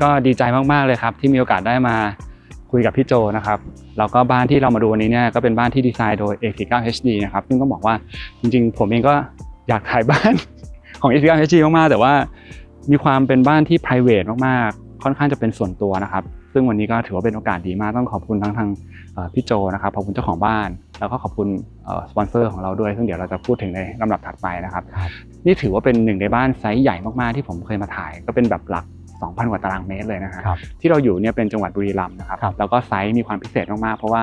ก็ดีใจมากๆเลยครับที่มีโอกาสได้มาคุยกับพี่โจนะครับแล้วก็บ้านที่เรามาดูวันนี้เนี่ยก็เป็นบ้านที่ดีไซน์โดย A49HD นะครับซึ่งต้องบอกว่าจริงๆผมเองก็อยากถ่ายบ้านของ A49HD มากๆแต่ว่ามีความเป็นบ้านที่ private มากๆค่อนข้างจะเป็นส่วนตัวนะครับซึ่งวันนี้ก็ถือว่าเป็นโอกาสดีมากต้องขอบคุณทางพี่โจนะครับขอบคุณเจ้าของบ้านแล้วก็ขอบคุณสปอนเซอร์ของเราด้วยซึ่งเดี๋ยวเราจะพูดถึงในลำดับถัดไปนะครับนี่ถือว่าเป็นหนึ่งในบ้านไซส์ใหญ่มากๆที่ผมเคยมาถ่ายก็เป็นแบบหลัก 2,000 กว่าตารางเมตรเลยนะฮะที่เราอยู่เนี่ยเป็นจังหวัดบุรีรัมย์นะครับแล้วก็ไซส์มีความพิเศษมากๆเพราะว่า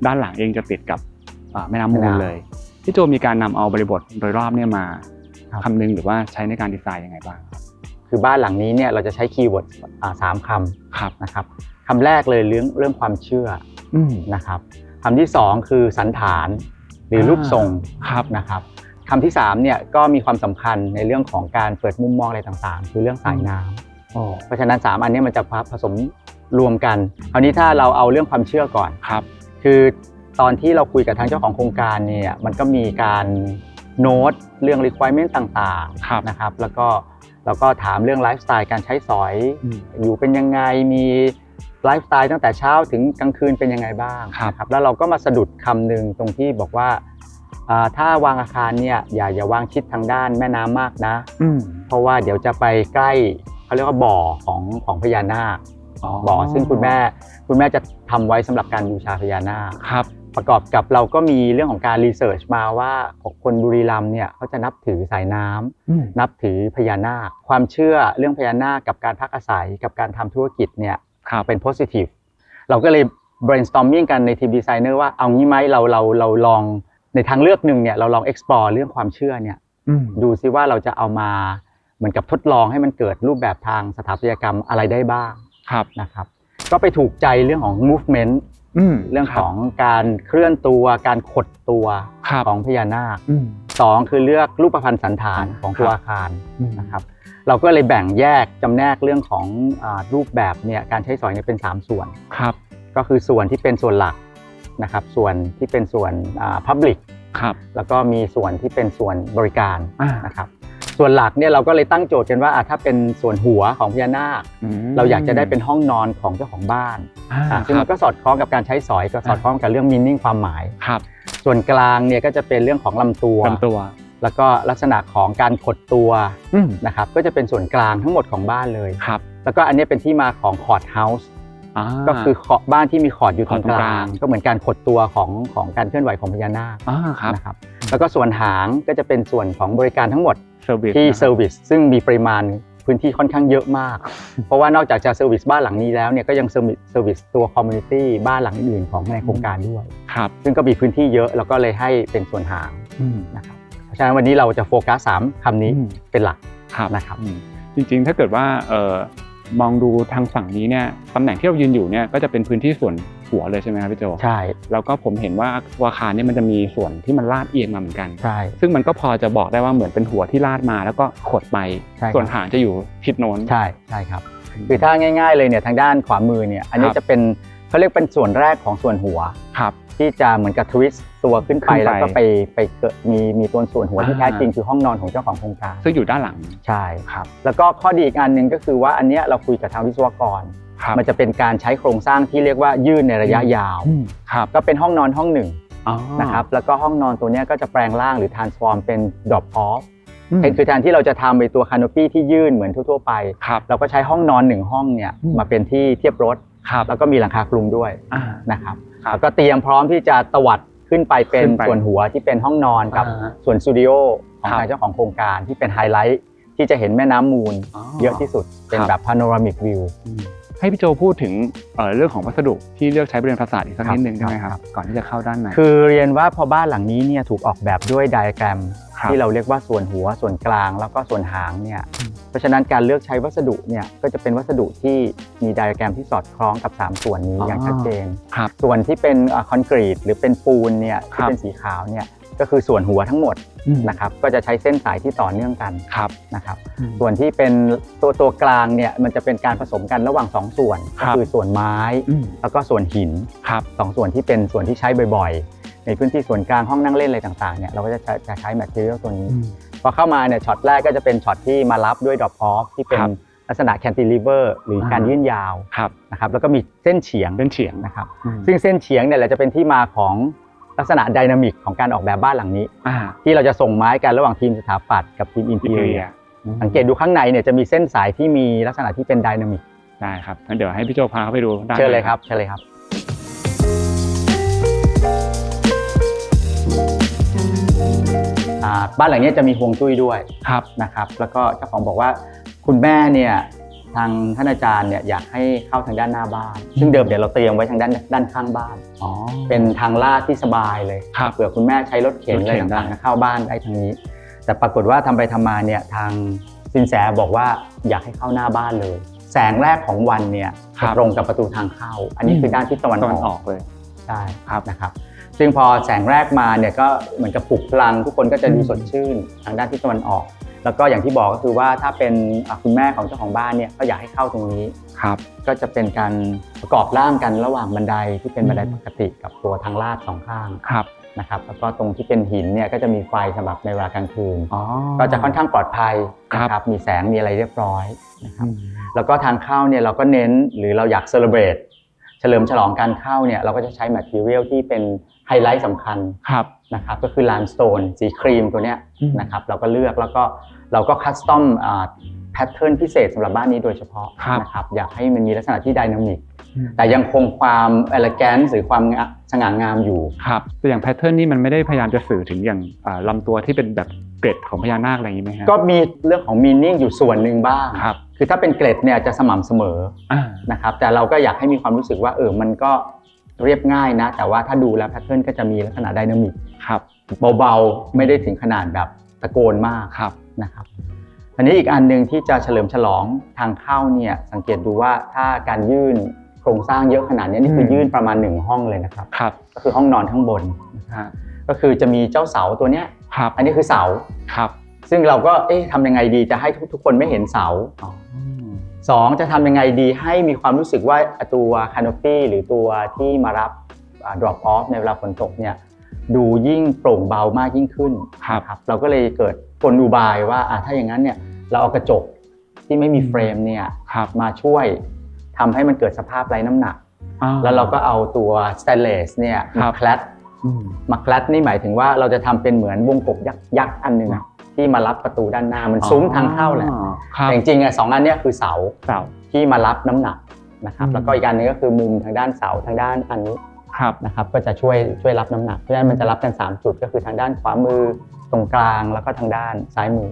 ด้านหลังเองจะติดกับแม่น้ำมูลเลยพี่โจมีการนำเอาบริบทโดยรอบเนี่ยมาคำนึงหรือว่าใช้ในการดีไซน์ยังไงบ้างคือบ้านหลังนี้เนี่ยเราจะใช้คีย์เวิร์ด3 คำนะครับคำแรกเลยเรื่องความเชื่อนะครับคำที่2คือสันฐานหรือรูปทรงนะครับคำที่3เนี่ยก็มีความสำคัญในเรื่องของการเปิดมุมมองอะไรต่างๆคือเรื่องสายน้ำเพราะฉะนั้น3อันนี้มันจะผสมรวมกันคราวนี้ถ้าเราเอาเรื่องความเชื่อก่อนคือตอนที่เราคุยกับทางเจ้าของโครงการเนี่ยมันก็มีการโน้ตเรื่อง requirement ต่างๆนะครับแล้วก็ถามเรื่องไลฟ์สไตล์การใช้สอยอยู่เป็นยังไงมีไลฟ์สไตล์ตั้งแต่เช้าถึงกลางคืนเป็นยังไงบ้างครับแล้วเราก็มาสะดุดคำหนึ่งตรงที่บอกว่าถ้าวางอาคารเนี่ยอย่าวางชิดทางด้านแม่น้ำมากนะเพราะว่าเดี๋ยวจะไปใกล้เขาเรียกว่าบ่อของพญานาคบ่อซึ่งคุณแม่จะทำไว้สำหรับการบูชาพญานาคประกอบกับเราก็มีเรื่องของการรีเสิร์ชมาว่าคนบุรีรัมย์เนี่ยเขาจะนับถือสายน้ำนับถือพญานาคความเชื่อเรื่องพญานาคกับการพักอาศัยกับการทำธุรกิจเนี่ยเป็น positive เราก็เลย brainstorming กันในทีมดีไซเนอร์ว่าเอางี้ไหมเราลองในทางเลือกหนึ่งเนี่ยเราลอง explore เรื่องความเชื่อเนี่ยดูซิว่าเราจะเอามาเหมือนกับทดลองให้มันเกิดรูปแบบทางสถาปัตยกรรมอะไรได้บ้างนะครับก็ไปถูกใจเรื่องของ movementเรื่องของการเคลื่อนตัวการขดตัวของพญานาค2คือเลือกรูปพรรณสันฐานของตัวอาคารนะครับเราก็เลยแบ่งแยกจำแนกเรื่องของรูปแบบเนี่ยการใช้สอยเนี่ยเป็น3ส่วนก็คือส่วนที่เป็นส่วนหลักนะครับส่วนที่เป็นส่วนpublic แล้วก็มีส่วนที่เป็นส่วนบริการนะครับส่วนหลักเนี่ยเราก็เลยตั้งโจทย์กันว่าถ้าเป็นส่วนหัวของพญานาคเราอยากจะได้เป็นห้องนอนของเจ้าของบ้านซึ่งมันก็สอดคล้องกับการใช้สอยก็สอดคล้องกับเรื่องมีนิ่งความหมายส่วนกลางเนี่ยก็จะเป็นเรื่องของลำตัวแล้วก็ลักษณะของการขดตัวนะครับก็จะเป็นส่วนกลางทั้งหมดของบ้านเลยแล้วก็อันนี้เป็นที่มาของคอร์ดเฮาส์ก็คือบ้านที่มีคอร์ดอยู่ตรงกลางก็เหมือนการขดตัวของการเคลื่อนไหวของพญานาคนะครับแล้วก็ส่วนหางก็จะเป็นส่วนของบริการทั้งหมดที่เซอร์วิสซึ่งมีปริมาณพื้นที่ค่อนข้างเยอะมากเพราะว่านอกจากจะเซอร์วิสบ้านหลังนี้แล้วเนี่ยก็ยังเซอร์วิสตัวคอมมูนิตี้บ้านหลังอื่นของในโครงการด้วยซึ่งก็มีพื้นที่เยอะแล้วก็เลยให้เป็นส่วนหางนะครับเพราะฉะนั้นวันนี้เราจะโฟกัส3คำนี้เป็นหลักนะครับจริงๆถ้าเกิดว่ามองดูทางฝั่งนี้เนี่ยตำแหน่งที่เรายืนอยู่เนี่ยก็จะเป็นพื้นที่ส่วนหัวเลยใช่ไหมครับพี่โจใช่แล้วก็ผมเห็นว่าอาคารนี่มันจะมีส่วนที่มันลาดเอียงมาเหมือนกันใช่ซึ่งมันก็พอจะบอกได้ว่าเหมือนเป็นหัวที่ลาดมาแล้วก็ขดไปส่วนหางจะอยู่ทิศโน้นใช่ครับคือถ้าง่ายๆเลยเนี่ยทางด้านขวามือเนี่ยอันนี้จะเป็นเขาเรียกเป็นส่วนแรกของส่วนหัวที่จะเหมือนกับทวิสต์ตัวขึ้นไปแล้วก็ไปเกิดมีตัวส่วนหัวที่แท้จริงคือห้องนอนของเจ้าของโครงการซึ่งอยู่ด้านหลังใช่ครับแล้วก็ข้อดีอีกอันนึงก็คือว่าอันนี้เราคุยกับทางวิศวกรมันจะเป็นการใช้โครงสร้างที่เรียกว่ายื่นในระยะยาวก็เป็นห้องนอนห้องหนึ่งนะครับแล้วก็ห้องนอนตัวนี้ก็จะแปลงร่างหรือ transform เป็น drop off คือแทนที่เราจะทำไปตัว canopy ที่ยื่นเหมือนทั่วๆไปเราก็ใช้ห้องนอน1ห้องเนี่ยมาเป็นที่เทียบรถแล้วก็มีหลังคาคลุมด้วยนะครับแล้วก็เตรียมพร้อมที่จะตวัดขึ้นไปเป็นส่วนหัวที่เป็นห้องนอนกับส่วนสตูดิโอของทางเจ้าของโครงการที่เป็นไฮไลท์ที่จะเห็นแม่น้ำมูลเยอะที่สุดเป็นแบบ panoramic view ให้พี่โจพูดถึงเรื่องของวัสดุที่เลือกใช้บริเวณฟาซาดอีกสักนิดนึงได้ไหมครับก่อนที่จะเข้าด้านในคือเรียนว่าพอบ้านหลังนี้เนี่ยถูกออกแบบด้วยไดอะแกรมที่เราเรียกว่าส่วนหัวส่วนกลางแล้วก็ส่วนหางเนี่ยเพราะฉะนั้นการเลือกใช้วัสดุเนี่ยก็จะเป็นวัสดุที่มีไดอะแกรมที่สอดคล้องกับ3ส่วนนี้อย่างชัดเจนส่วนที่เป็นคอนกรีตหรือเป็นปูนเนี่ยที่เป็นสีขาวเนี่ยก็คือส่วนหัวทั้งหมดนะครับก็จะใช้เส้นสายที่ต่อเนื่องกันนะครับส่วนที่เป็นตัวกลางเนี่ยมันจะเป็นการผสมกันระหว่าง2ส่วนก็คือส่วนไม้แล้วก็ส่วนหิน2ส่วนที่เป็นส่วนที่ใช้บ่อยๆในพื้นที่ส่วนกลางห้องนั่งเล่นอะไรต่างๆเนี่ยเราก็จะใช้แมททีเรียลตัวนี้พอเข้ามาเนี่ยช็อตแรกก็จะเป็นช็อตที่มารับด้วย drop off ที่เป็น ลักษณะแคนติลีเวอร์หรือการยื่นยาวนะครับแล้วก็มีเส้นเฉียงนะครับซึ่งเส้นเฉียงเนี่ยแหละจะเป็นที่มาของลักษณะไดนามิกของการออกแบบบ้านหลังนี้ที่เราจะส่งไม้กันระหว่างทีมสถาปัตย์กับทีมอินทีเรียสังเกตดูข้างในเนี่ยจะมีเส้นสายที่มีลักษณะที่เป็นไดนามิกได้ครับงั้นเดี๋ยวให้พี่โจพาเข้าไปดูเชิญเลยครับเชิญเลยครับบ้านหลังนี้จะมีฮวงจุ้ยด้วยนะครับแล้วก็เจ้าของบอกว่าคุณแม่เนี่ยทางท่านอาจารย์เนี่ยอยากให้เข้าทางด้านหน้าบ้านซึ่งเดิมเดี๋ยวเราเตรียมไว้ทางด้านข้างบ้านเป็นทางลาดที่สบายเลยเผื่อคุณแม่ใช้รถเข็นอะไรต่างๆเข้าบ้านได้ทางนี้แต่ปรากฏว่าทำไปทำมาเนี่ยทางสินแสบอกว่าอยากให้เข้าหน้าบ้านเลยแสงแรกของวันเนี่ยตรงกับประตูทางเข้าอันนี้คือด้านทิศตะวันออกเลยใช่นะครับซึ่งพอแสงแรกมาเนี่ยก็เหมือนกับปลุกพลังทุกคนก็จะดูสดชื่นทางด้านทิศตะวันออกแล้วก็อย่างที่บอกก็คือว่าถ้าเป็นคุณแม่ของเจ้าของบ้านเนี่ยก็อยากให้เข้าตรงนี้ก็จะเป็นการประกอบร่างกันระหว่างบันไดที่เป็นบันไดปกติกับตัวทางลาดสองข้างนะครับแล้วก็ตรงที่เป็นหินเนี่ยก็จะมีไฟสำหรับในเวลากลางคืนก็จะค่อนข้างปลอดภัยนะครับมีแสงมีอะไรเรียบร้อยนะครับแล้วก็ทางเข้าเนี่ยเราก็เน้นหรือเราอยากเซเลบรตเฉลิมฉลองการเข้าเนี่ยเราก็จะใช้แมททีเรียลที่เป็นไฮไลท์สำคัญนะครับก็คือไลม์สโตนสีครีมตัวเนี้ยนะครับเราก็เลือกแล้วก็เราก็คัสตอมแพทเทิร์นพิเศษสำหรับบ้านนี้โดยเฉพาะนะครับอยากให้มันมีลักษณะที่ไดนามิกแต่ยังคงความเอเลแกนซ์หรือความสง่างามอยู่ครับแต่อย่างแพทเทิร์นนี่มันไม่ได้พยายามจะสื่อถึงอย่างลำตัวที่เป็นแบบเกร็ดของพญานาคอะไรอย่างนี้ไหมครับก็มีเรื่องของมีนิ่งอยู่ส่วนหนึ่งบ้างคือถ้าเป็นเกร็ดเนี่ยจะสม่ำเสมอนะครับแต่เราก็อยากให้มีความรู้สึกว่ามันก็เรียบง่ายนะแต่ว่าถ้าดูแล้วแพทเทิร์นก็จะมีลักษณะไดนามิกเบาๆไม่ได้ถึงขนาดแบบตะโกนมากนะครับอันนี้อีกอันนึงที่จะเฉลิมฉลองทางเข้าเนี่ยสังเกตดูว่าถ้าการยื่นโครงสร้างเยอะขนาดนี้นี่คือยื่นประมาณ1ห้องเลยนะครับก็คือห้องนอนข้างบนก็คือจะมีเจ้าเสาตัวเนี้ยอันนี้คือเสาซึ่งเราก็ทำยังไงดีจะให้ทุกคนไม่เห็นเสา2จะทำยังไงดีให้มีความรู้สึกว่าตัวคานโนปี้หรือตัวที่มารับ drop off ในเวลาฝนตกเนี่ยดูยิ่งโปร่งเบามากยิ่งขึ้นครับเราก็เลยเกิดกลอุบายว่าถ้าอย่างนั้นเนี่ยเราเอากระจกที่ไม่มีเฟรมเนี่ยมาช่วยทำให้มันเกิดสภาพไร้น้ำหนักแล้วเราก็เอาตัวสแตนเลสเนี่ยมาแคลดนี่หมายถึงว่าเราจะทำเป็นเหมือนวงกบยักษ์อันนึงที่มารับประตูด้านหน้ามันซุ้มทางเข้าแหละแต่จริงๆ2อันนี้คือเสาที่มารับน้ำหนักนะครับแล้วก็อีกอันนึงก็คือมุมทางด้านเสาทางด้านอันนี้นะครับก็จะช่วยรับน้ำหนักเพราะฉะนั้นมันจะรับกัน3จุดก็คือทางด้านขวามือตรงกลางแล้วก็ทางด้านซ้ายมือ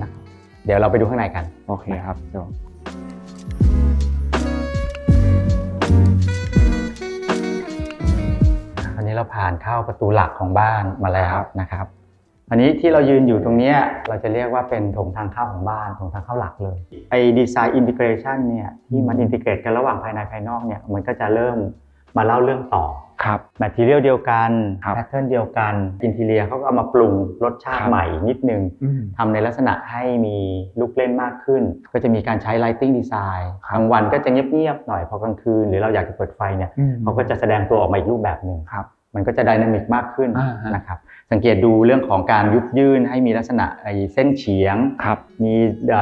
นะครับเดี๋ยวเราไปดูข้างในกันโอเคครับอันนี้เราผ่านเข้าประตูหลักของบ้านมาแล้วนะครับอันนี้ที่เรายืนอยู่ตรงนี้เราจะเรียกว่าเป็นโถงทางเข้าของบ้านโถงทางเข้าหลักเลยไอ้ดีไซน์อินทิเกรชันเนี่ยที่มันอินทิเกรตกันระหว่างภายในภายนอกเนี่ยมันก็จะเริ่มมาเล่าเรื่องต่อแมททีเรียลเดียวกันแพทเทิร์นเดียวกันอินทีเรียเขาก็เอามาปรุงรสชาติใหม่นิดนึงทำในลักษณะให้มีลูกเล่นมากขึ้นก็จะมีการใช้ lighting design กลางวันก็จะเงียบๆหน่อยพอกลางคืนหรือเราอยากจะเปิดไฟเนี่ยเขาก็จะแสดงตัวออกมาอีกรูปแบบนึงมันก็จะไดนามิกมากขึ้นนะครับสังเกตดูเรื่องของการยุบยื่นให้มีลักษณะเส้นเฉียงมี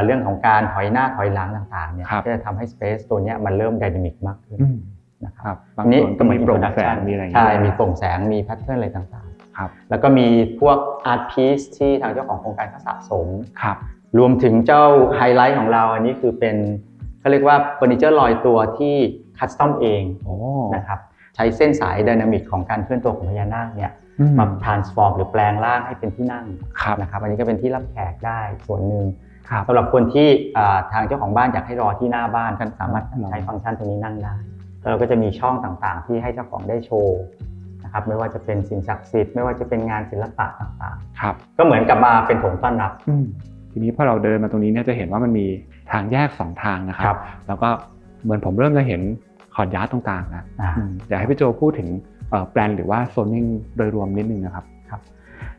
เรื่องของการถอยหน้าถอยหลังต่างๆเนี่ยก็จะทำให้ space ตัวนี้มันเริ่มไดนามิกมากขึ้นนะครับบางส่วนก็มีโปร่งแสงมีอะไรใช่มีโปร่งแสงมีแพทเทิร์นอะไรต่างๆแล้วก็มีพวกอาร์ตพีซที่ทางเจ้าของโครงการเขาสะสมรวมถึงเจ้าไฮไลท์ของเราอันนี้คือเป็นเขาเรียกว่าเฟอร์นิเจอร์ลอยตัวที่คัสตอมเองนะครับใช้เส้นสายไดนามิกของการเคลื่อนตัวของพญานาคเนี่ยมา transform หรือแปลงร่างให้เป็นที่นั่งนะครับอันนี้ก็เป็นที่รับแขกได้ส่วนหนึ่งสำหรับคนที่ทางเจ้าของบ้านอยากให้รอที่หน้าบ้านก็สามารถใช้ฟังก์ชันตรงนี้นั่งได้เราก็จะมีช่องต่างๆที่ให้เจ้าของได้โชว์นะครับไม่ว่าจะเป็นสิ่งศักดิ์สิทธิ์ไม่ว่าจะเป็นงานศิลปะต่างๆก็เหมือนกับมาเป็นโถงต้อนรับทีนี้พอเราเดินมาตรงนี้เนี่ยจะเห็นว่ามันมีทางแยก2ทางนะครับแล้วก็เหมือนผมเริ่มจะเห็นคอร์ดยาร์ดตรงกลางนะอยากให้พี่โจพูดถึงแปลนหรือว่าโซนนิ่งโดยรวมนิดนึงนะครับ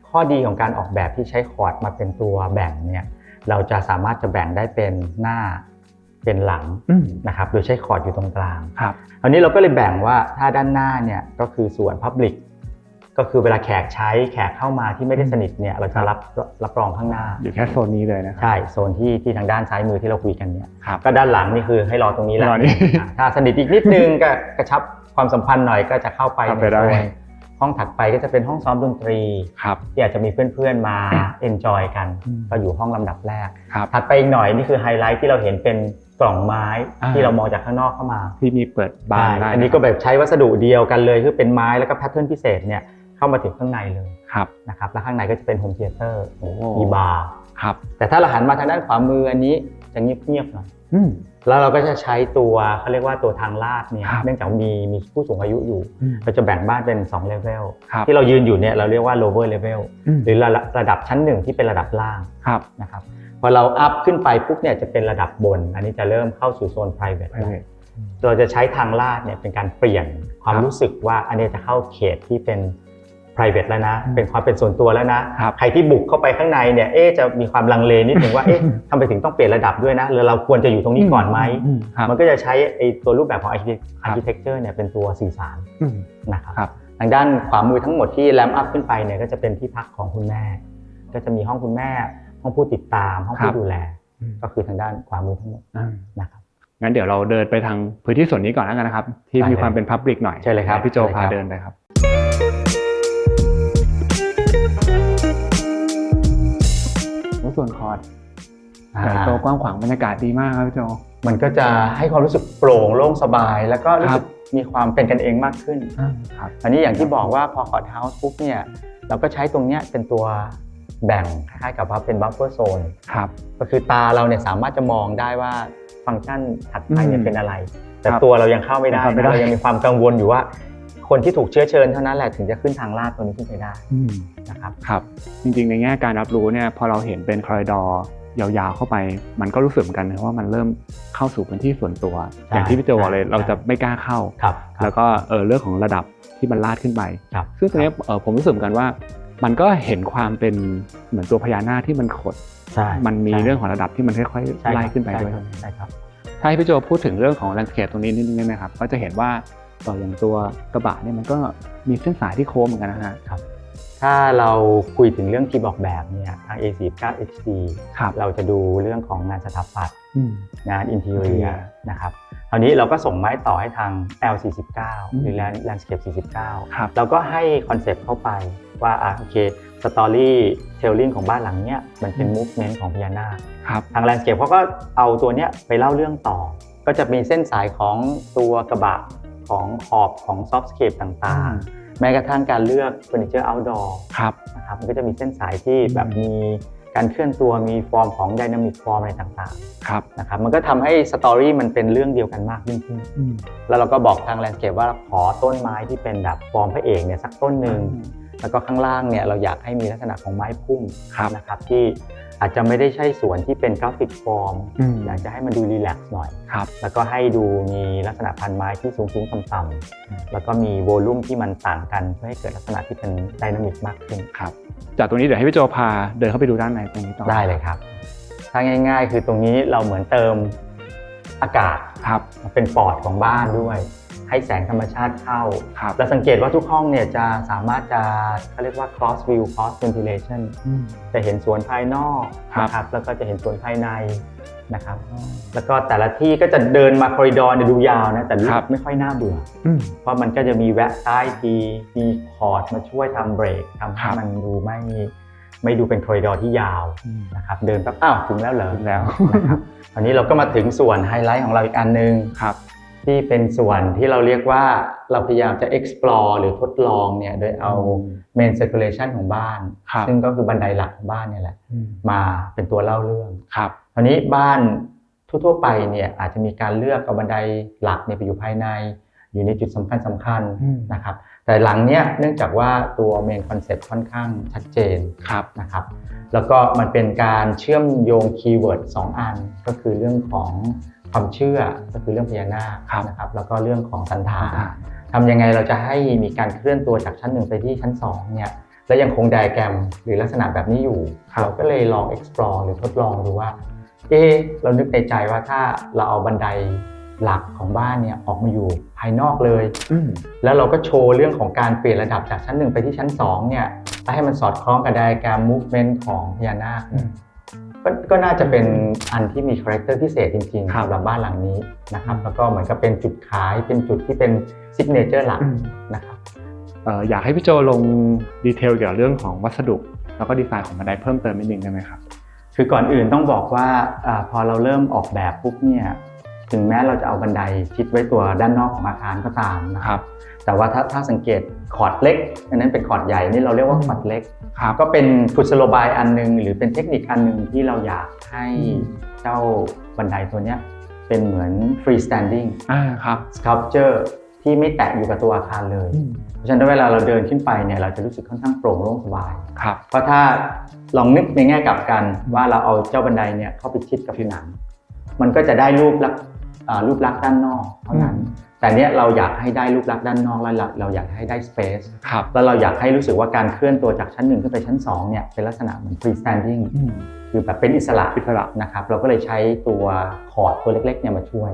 ข้อดีของการออกแบบที่ใช้คอร์ดมาเป็นตัวแบ่งเนี่ยเราจะสามารถจะแบ่งได้เป็นหน้าเป็นหลังนะครับโดยใช้คอร์ดอยู่ตรงกลางคราวนี้เราก็เลยแบ่งว่าถ้าด้านหน้าเนี่ยก็คือส่วน Public ก็ ก็คือเวลาแขกใช้แขกเข้ามาที่ไม่ได้สนิทเนี่ยเราจะรับรองข้างหน้าอยู่แค่โซนนี้เลยนะใช่โซนที่ทางด้านซ้ายมือที่เราคุยกันเนี่ย ครับก็ด้านหลังนี่คือให้รอตรงนี้แล้วถ้าสนิทอีกนิดนึงก็กระชับความสัมพันธ์หน่อยก็จะเข้าไปในโซนห้องถัดไปก็จะเป็นห้องซ้อมดนตรีที่อาจจะมีเพื่อนๆมาเอนจอยกันก็อยู่ห้องลำดับแรกถัดไปอีกหน่อยนี่คือไฮไลท์ที่เราเห็นเป็นกล่องไม้ที่เรามองจากข้างนอกเข้ามาที่มีเปิดบานได้อันนี้ก็แบบใช้วัสดุเดียวกันเลยคือเป็นไม้แล้วก็แพทเทิร์นพิเศษเนี่ยเข้ามาถึงข้างในเลยนะครับแล้วข้างในก็จะเป็นโฮมเธียเตอร์มีบาร์แต่ถ้าเราหันมาทางด้านขวามืออันนี้จะเงียบๆหน่อยแล้วเราก็จะใช้ตัวเขาเรียกว่าตัวทางลาดเนี่ยเนื่องจากมีผู้สูงอายุอยู่เราจะแบ่งบ้านเป็น2เลเวลที่เรายืนอยู่เนี่ยเราเรียกว่า lower level หรือระดับชั้น1ที่เป็นระดับล่างนะครับพอเราอัพขึ้นไปปุ๊บเนี่ยจะเป็นระดับบนอันนี้จะเริ่มเข้าสู่โซน private เราจะใช้ทางลาดเนี่ยเป็นการเปลี่ยนความรู้สึกว่าอันนี้จะเข้าเขตที่เป็น private แล้วนะเป็นความเป็นส่วนตัวแล้วนะใครที่บุกเข้าไปข้างในเนี่ยจะมีความลังเลนิดนึงว่าทำไมถึงต้องเปลี่ยนระดับด้วยนะหรือเราควรจะอยู่ตรงนี้ก่อนไหมมันก็จะใช้ตัวรูปแบบของ architecture เนี่ยเป็นตัวสื่อสารนะครับทางด้านขวามือทั้งหมดที่แลมอัพขึ้นไปเนี่ยก็จะเป็นที่พักของคุณแม่ก็จะมีห้องคุณแม่ห้องผู้ติดตามห้องผู้ดูแลก็คือทางด้านขวามือทั้งหมดนะครับงั้นเดี๋ยวเราเดินไปทางพื้นที่ส่วนนี้ก่อนแล้วกันนะครับที่มีความเป็น public หน่อยใช่เลยครับพี่โจพาเดินไปครับส่วนคอร์ดใหญ่โตกว้างขวางบรรยากาศดีมากครับพี่โจมันก็จะให้ความรู้สึกโปร่งโล่งสบายแล้วก็รู้สึกมีความเป็นกันเองมากขึ้นอันนี้อย่างที่บอกว่าพอคอร์ดเฮาส์ปุ๊บเนี่ยเราก็ใช้ตรงนี้เป็นตัวแบ่งคล้ายๆกับว่าเป็นบัฟเฟอร์โซนก็คือตาเราเนี่ยสามารถจะมองได้ว่าฟังก์ชันถัดไปเนี่ยเป็นอะไรแต่ตัวเรายังเข้าไม่ได้เรายังมีความกังวลอยู่ว่าคนที่ถูกเชื้อเชิญเท่านั้นแหละถึงจะขึ้นทางลาดตัวนี้ขึ้นไปได้นะครับครับจริงๆในแง่การรับรู้เนี่ยพอเราเห็นเป็นคอริดอร์ยาวๆเข้าไปมันก็รู้สึกเหมือนกันนะว่ามันเริ่มเข้าสู่พื้นที่ส่วนตัวอย่างที่พี่โจบอกเลยเราจะไม่กล้าเข้าแล้วก็เรื่องของระดับที่มันลาดขึ้นไปซึ่งตรงนี้ผมรู้สึกเหมือนกันว่ามันก็เห็นความเป็นเหมือนตัวพญานาคที่มันขดมันมีเรื่องของระดับที่มันค่อยๆไล่ขึ้นไปด้วยถ้าให้พี่โจพูดถึงเรื่องของแลนด์สเคปตรงนี้นิดนึงได้ไหมครับก็จะเห็นว่าต่ออย่างตัวกระบะเนี่ยมันก็มีเส้นสายที่โค้งเหมือนกันนะฮะถ้าเราคุยถึงเรื่องทีมออกแบบเนี่ยทาง A49 HD เราจะดูเรื่องของงานสถาปัตย์งานอินทีเรียนะครับคราวนี้เราก็ส่งไม้ต่อให้ทาง L49 หรือ Landscape 49เราก็ให้คอนเซปต์เข้าไปว่าโอเคสตอรี่เทลลิ่งของบ้านหลังเนี้ยมันเป็นมูฟเมนต์ของพญานาคทาง Landscape เขาก็เอาตัวเนี้ยไปเล่าเรื่องต่อก็จะมีเส้นสายของตัวกระบะของขอบของซอฟต์สเคปต่างๆแม้กระทั่งการเลือกเฟอร์นิเจอร์เอาท์ดอร์นะครับมันก็จะมีเส้นสายที่แบบมีการเคลื่อนตัวมีฟอร์มของไดนามิกฟอร์มอะไรต่างๆนะครับมันก็ทำให้สตอรี่มันเป็นเรื่องเดียวกันมากยิ่งขึ้นแล้วเราก็บอกทางแลนด์สเคปว่าขอต้นไม้ที่เป็นแบบฟอร์มพระเอกเนี่ยสักต้นหนึ่งแล้วก็ข้างล่างเนี่ยเราอยากให้มีลักษณะของไม้พุ่มนะครับที่อาจจะไม่ได้ใช่สวนที่เป็นกราฟิกฟอร์มอยากจะให้มันดูรีแลกซ์หน่อยแล้วก็ให้ดูมีลักษณะพันไม้ที่สูงๆต่ำๆแล้วก็มีโวลุ่มที่มันต่างกันเพื่อให้เกิดลักษณะที่เป็นไดนามิกมากขึ้นครับจากตรงนี้เดี๋ยวให้พี่โจพาเดินเข้าไปดูด้านในตรงนี้ต่อได้เลยครับถ้าง่ายๆคือตรงนี้เราเหมือนเติมอากาศเป็นปอดของบ้านด้วยให้แสงธรรมชาติเข้าและสังเกตว่าทุกห้องเนี่ยจะสามารถจะเขาเรียกว่า cross view cross ventilation จะเห็นสวนภายนอกนะครับแล้วก็จะเห็นสวนภายในนะครับแล้วก็แต่ละที่ก็จะเดินมาคอริดอร์เนี่ยดูยาวนะแต่ไม่ค่อยน่าเบื่อเพราะมันก็จะมีแวะใต้ทีมีคอร์ดมาช่วยทำเบรกทำให้มันดูไม่ดูเป็นคอริดอร์ที่ยาวนะครับเดินแป๊บอ้าวถึงแล้วเหรอแล้วนะครับตอนนี้เราก็มาถึงส่วนไฮไลท์ของเราอีกอันนึงที่เป็นส่วนที่เราเรียกว่าเราพยายามจะ explore หรือทดลองเนี่ยโดยเอา main circulation ของบ้านซึ่งก็คือบันไดหลักของบ้านเนี่ยแหละมาเป็นตัวเล่าเรื่องตอนนี้บ้านทั่วๆไปเนี่ยอาจจะมีการเลือกเอาบันไดหลักเนี่ยไปอยู่ภายในอยู่ในจุดสำคัญนะครับแต่หลังเนี้ยเนื่องจากว่าตัว main concept ค่อนข้างชัดเจนนะครับแล้วก็มันเป็นการเชื่อมโยงคีย์เวิร์ด2อันก็คือเรื่องของความเชื่อก็คือเรื่องพญานาคนะครับแล้วก็เรื่องของสันฐานทำยังไงเราจะให้มีการเคลื่อนตัวจากชั้น1ไปที่ชั้น2เนี่ยและยังคงไดอะแกรมหรือลักษณะแบบนี้อยู่เราก็เลยลอง explore หรือทดลองดูว่าเรานึกในใจว่าถ้าเราเอาบันไดหลักของบ้านเนี่ยออกมาอยู่ภ ภายนอกเลยแล้วเราก็โชว์เรื่องของการเปลี่ยนระดับจากชั้น1ไปที่ชั้น2เนี่ยให้มันสอดคล้องกับไดอะแกรม movement ของพญานาคก็น่าจะเป็นอันที่มีคาแรคเตอร์พิเศษจริงๆสำหรับบ้านหลังนี้นะครับแล้วก็เหมือนกับเป็นจุดขายเป็นจุดที่เป็นซิกเนเจอร์หลักนะครับอยากให้พี่โจลงดีเทลเกี่ยวกับเรื่องของวัสดุแล้วก็ดีไซน์ของบันไดเพิ่มเติมนิดนึงได้ไหมครับคือก่อนอื่นต้องบอกว่าพอเราเริ่มออกแบบปุ๊บเนี่ยถึงแม้เราจะเอาบันไดชิดไว้ตัวด้านนอกของอาคารก็ตามนะครับแต่ว่าถ้าสังเกตคอร์ดเล็กอันนั้นเป็นคอร์ดใหญ่นี่เราเรียกว่าคอร์ดเล็กก็เป็นกุศโลบายอันนึงหรือเป็นเทคนิคอันนึงที่เราอยากให้เจ้าบันไดตัวเนี้ยเป็นเหมือน freestanding sculpture ที่ไม่แตะอยู่กับตัวอาคารเลยเพราะฉะนั้นเวลาเราเดินขึ้นไปเนี่ยเราจะรู้สึกค่อนข้างโปร่งโล่งสบายเพราะถ้าลองนึกในแง่กลับกันว่าเราเอาเจ้าบันไดเนี่ยเข้าไปชิดกับผนังมันก็จะได้รูปลักษณ์ด้านนอกเท่านั้นแต่เนี้ยเราอยากให้ได้รูปลักษณ์ด้านนอกแล้วเราอยากให้ได้ space แล้วเราอยากให้รู้สึกว่าการเคลื่อนตัวจากชั้น1ขึ้นไปชั้น2เนี่ยเป็นลักษณะเหมือน freestanding คือแบบเป็นอิสระนะครับเราก็เลยใช้ตัวคอร์ดตัวเล็กๆเนี่ยมาช่วย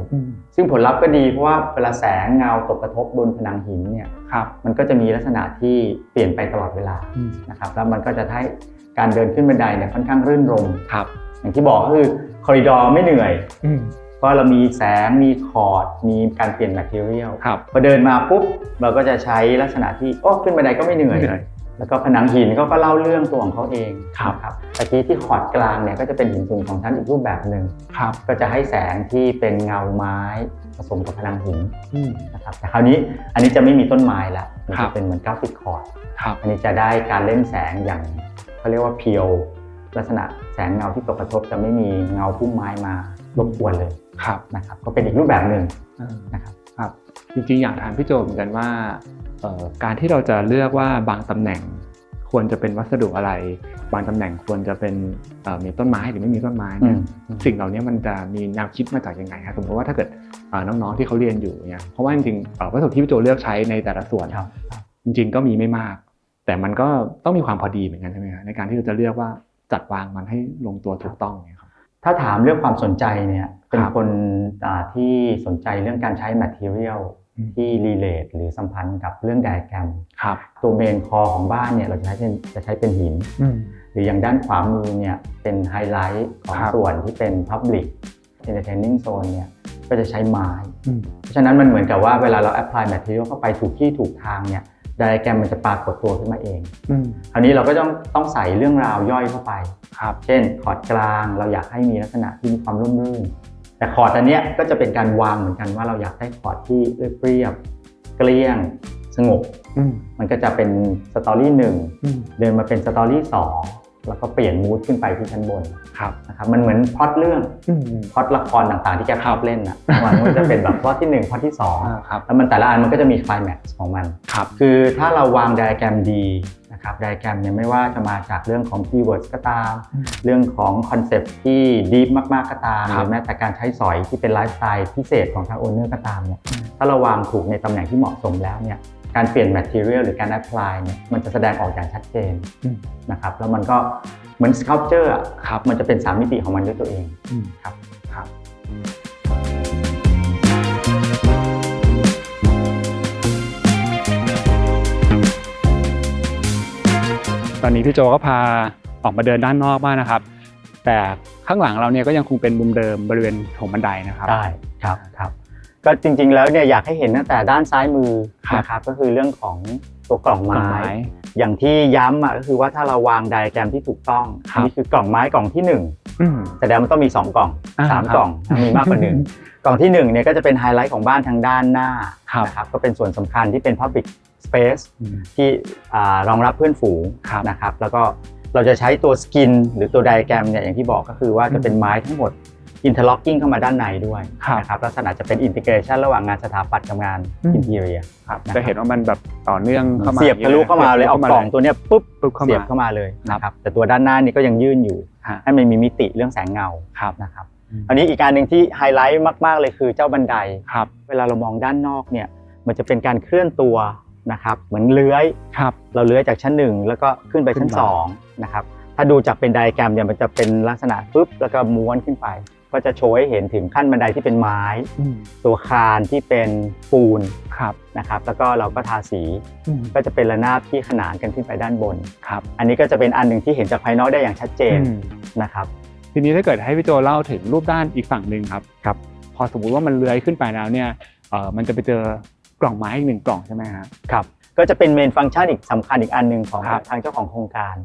ซึ่งผลลัพธ์ก็ดีเพราะว่าเวลาแสงเงาตกกระทบบนผนังหินเนี่ยมันก็จะมีลักษณะที่เปลี่ยนไปตลอดเวลานะครับแล้วมันก็จะให้การเดินขึ้นบันไดเนี่ยค่อนข้างรื่นรมย์อย่างที่บอกก็คือคอริดอร์ไม่เหนื่อยเพราะเรามีแสงมีคอร์ดมีการเปลี่ยนแมททีเรียลพอเดินมาปุ๊บเราก็จะใช้ลักษณะที่ขึ้นบันไดก็ไม่เหนื่อยแล้วก็ผนังหินก็เล่าเรื่องตัวของเขาเองครับตะกี้ที่คอร์ดกลางเนี่ยก็จะเป็นหินปูนของชั้นอีกรูปแบบหนึ่งก็จะให้แสงที่เป็นเงาไม้ผสมกับผนังหินนะครับแต่คราวนี้อันนี้จะไม่มีต้นไม้ละมันจะเป็นเหมือนกราฟิกคอร์ดอันนี้จะได้การเล่นแสงอย่างเขาเรียกว่าเพียวลักษณะแสงเงาที่ตกกระทบจะไม่มีเงาพุ่มไม้มารบกวนเลยนะครับก็เป็นอีกรูปแบบหนึ่งนะครับจริงๆอยากถามพี่โจเหมือนกันว่าการที่เราจะเลือกว่าบางตำแหน่งควรจะเป็นวัสดุอะไรบางตำแหน่งควรจะเป็นมีต้นไม้หรือไม่มีต้นไม้เนี่ยสิ่งเหล่านี้มันจะมีแนวคิดมาจากยังไงครับสมมติว่าถ้าเกิดน้องๆที่เขาเรียนอยู่เนี่ยเพราะว่าจริงๆวัสดุที่พี่โจเลือกใช้ในแต่ละส่วนจริงๆก็มีไม่มากแต่มันก็ต้องมีความพอดีเหมือนกันใช่ไหมครับในการที่เราจะเลือกว่าจัดวางมันให้ลงตัวถูกต้องเนี่ยครับถ้าถามเรื่องความสนใจเนี่ยเป็นคนที่สนใจเรื่องการใช้ material ที่ relate หรือสัมพันธ์กับเรื่องไดอะแกรมตัวเมนคอของบ้านเนี่ยเราจะใช้เป็นหินหรืออย่างด้านขวามือเนี่ยเป็นไฮไลท์ของส่วนที่เป็น public entertaining zone เนี่ยก็จะใช้ไม้เพราะฉะนั้นมันเหมือนกับว่าเวลาเรา apply material เข้าไปถูกที่ถูกทางเนี่ยไดอะแกรมมันจะปรากฏตัวขึ้นมาเองคราวนี้เราก็ต้องใส่เรื่องราวย่อยเข้าไปเช่นคอร์ดกลางเราอยากให้มีลักษณะที่มีความร่มรื่นแต่คอร์ดอันนี้ก็จะเป็นการวางเหมือนกันว่าเราอยากได้คอร์ดที่เรียบเกลี้ยงสงบมันก็จะเป็นสตอรี่1เดินมาเป็นสตอรี่2แล้วก็เปลี่ยนมูดขึ้นไปที่ชั้นบนนะครับมันเหมือนพล็อตเรื่องพล็อตละครต่างๆที่แกชอบเล่นมันจะเป็นแบบพล็อตที่1พล็อตที่2แล้วมันแต่ละอันมันก็จะมีไคลแม็กซ์ของมันคือถ้าเราวางไดอะแกรมดีนะครับไดอะแกรมเนี่ยไม่ว่าจะมาจากเรื่องของคีย์เวิร์ดก็ตามเรื่องของคอนเซปต์ที่ดีฟมากๆก็ตามหรือแม้แต่การใช้สอยที่เป็นไลฟ์สไตล์พิเศษของทางโอนเนอร์ก็ตามเนี่ยถ้าเราวางถูกในตำแหน่งที่เหมาะสมแล้วเนี่ยการเปลี่ยน material หรือการ apply เนี่ยมันจะแสดงออกอย่างชัดเจนนะครับแล้วมันก็เหมือน sculpture ครับมันจะเป็น3มิติของมันด้วยตัวเองครับตอนนี้พี่โจก็พาออกมาเดินด้านนอกบ้างนะครับแต่ข้างหลังเราเนี่ยก็ยังคงเป็นมุมเดิมบริเวณโถงบันไดนะครับได้ครับก็จริงๆแล้วเนี่ยอยากให้เห็นตั้งแต่ด้านซ้ายมือนะครับก็คือเรื่องของตัวกล่องไม้อย่างที่ย้ำก็คือว่าถ้าเราวางไดอะแกรมที่ถูกต้องอันนี้คือกล่องไม้กล่องที่1แสดงมันต้องมี2กล่อง3กล่องมีมากกว่า1กล่องที่1เนี่ยก็จะเป็นไฮไลท์ของบ้านทางด้านหน้านะครับก็เป็นส่วนสำคัญที่เป็น Public Space ที่รองรับเพื่อนฝูงนะครับแล้วก็เราจะใช้ตัวสกินหรือตัวไดอะแกรมเนี่ยอย่างที่บอกก็คือว่าจะเป็นไม้ทั้งหมดอินเทอร์ล็อกกิ้งเข้ามาด้านในด้วยนะครับลักษณะจะเป็นอินทิเกรชันระหว่างงานสถาปัตย์กับงานอินทีเรียจะเห็นว่ามันแบบต่อเนื่องเข้ามาเสียบทะลุเข้ามาเลยเอากล่องตัวนี้ปุ๊บเสียบเข้ามาเลยนะครับแต่ตัวด้านหน้านี่ก็ยังยื่นอยู่ให้มันมีมิติเรื่องแสงเงานะครับอันนี้อีกการหนึ่งที่ไฮไลท์มากๆเลยคือเจ้าบันไดเวลาเรามองด้านนอกเนี่ยมันจะเป็นการเคลื่อนตัวนะครับเหมือนเลื้อยเราเลื้อยจากชั้น1แล้วก็ขึ้นไปชั้น2นะครับถ้าดูจากเป็นไดอะแกรมเนี่ยมันจะเป็นลักษณะปุ๊บแล้วก็ม้วนขึ้นไป ก็จะโชว์ให้เห็นถึงขั้นบันไดที่เป็นไม้ตัวคานที่เป็นปูนนะครับแล้วก็เราก็ทาสีก็จะเป็นระนาบที่ขนานกันขึ้นไปด้านบนอันนี้ก็จะเป็นอันหนึ่งที่เห็นจากภายนอกได้อย่างชัดเจนนะครับทีนี้ถ้าเกิดให้พี่โจเล่าถึงรูปด้านอีกฝั่งหนึ่งครับพอสมมุติว่ามันเลื้อยขึ้นไปแล้วเนี่ยมันจะไปเจอกล่องไม้อีก1 กล่องใช่ไหมครับก็จะเป็นเมนฟังก์ชันอีกสำคัญอีกอันหนึ่งของทางเจ้าของโครงการ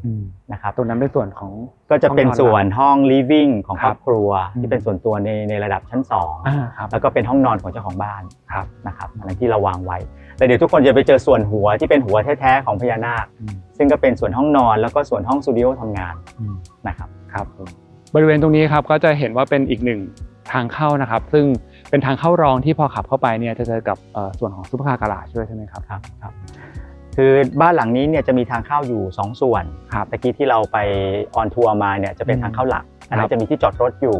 นะครับตรงนั้นเป็นส่วนของก็จะเป็นส่วนห้อง living ของครอบครัวที่เป็นส่วนตัวในระดับชั้น2แล้วก็เป็นห้องนอนของเจ้าของบ้านนะครับอะไรที่เราวางไว้แต่เดี๋ยวทุกคนจะไปเจอส่วนหัวที่เป็นหัวแท้ๆของพญานาคซึ่งก็เป็นส่วนห้องนอนแล้วก็ส่วนห้องสตูดิโอทำงานนะครับบริเวณตรงนี้ครับก็จะเห็นว่าเป็นอีก1ทางเข้านะครับซึ่งเป็นทางเข้ารองที่พอขับเข้าไปเนี่ยจะเจอกับส่วนของซุปเปอร์คาร์การาจด้วยใช่ไหมครับคือบ้านหลังนี้เนี่ยจะมีทางเข้าอยู่2ส่วนตะกี้ที่เราไปออนทัวร์มาเนี่ยจะเป็นทางเข้าหลักอันนั้นจะมีที่จอดรถอยู่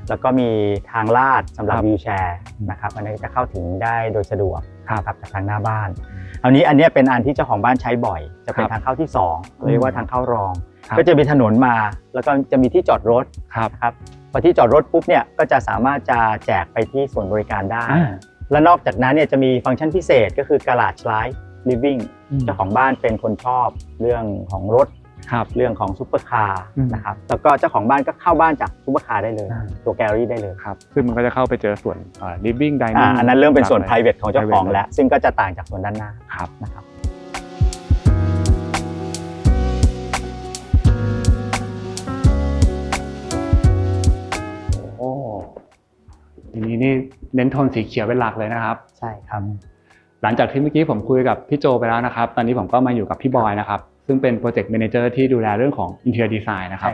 แล้วก็มีทางลาดสำหรับวีลแชร์นะครับอันนี้จะเข้าถึงได้โดยสะดวกครับจากทางหน้าบ้านอันนี้เป็นอันที่เจ้าของบ้านใช้บ่อยจะเป็นทางเข้าที่2เรียกว่าทางเข้ารองก็จะมีถนนมาแล้วก็จะมีที่จอดรถครับพอที่จอดรถปุ๊บเนี่ยก็จะสามารถจะแจกไปที่ส่วนบริการได้และนอกจากนั้นเนี่ยจะมีฟังก์ชันพิเศษก็คือ Garage Life Living เจ้าของบ้านเป็นคนชอบเรื่องของรถเรื่องของซุปเปอร์คาร์นะครับแล้วก็เจ้าของบ้านก็เข้าบ้านจากซุปเปอร์คาร์ได้เลยตัวแกลเลอรี่ได้เลยครับซึ่งมันก็จะเข้าไปเจอส่วน living dining อันนั้นเริ่มเป็นส่วน private ของเจ้าของแล้วซึ่งก็จะต่างจากส่วนด้านหน้านะครับทีนี้นี่เน้นโทนสีเขียวเป็นหลักเลยนะครับใช่ครับหลังจากที่เมื่อกี้ผมคุยกับพี่โจไปแล้วนะครับตอนนี้ผมก็มาอยู่กับพี่บอยนะครับซึ่งเป็นโปรเจกต์แมเนเจอร์ที่ดูแลเรื่องของ Interior Design นะครับ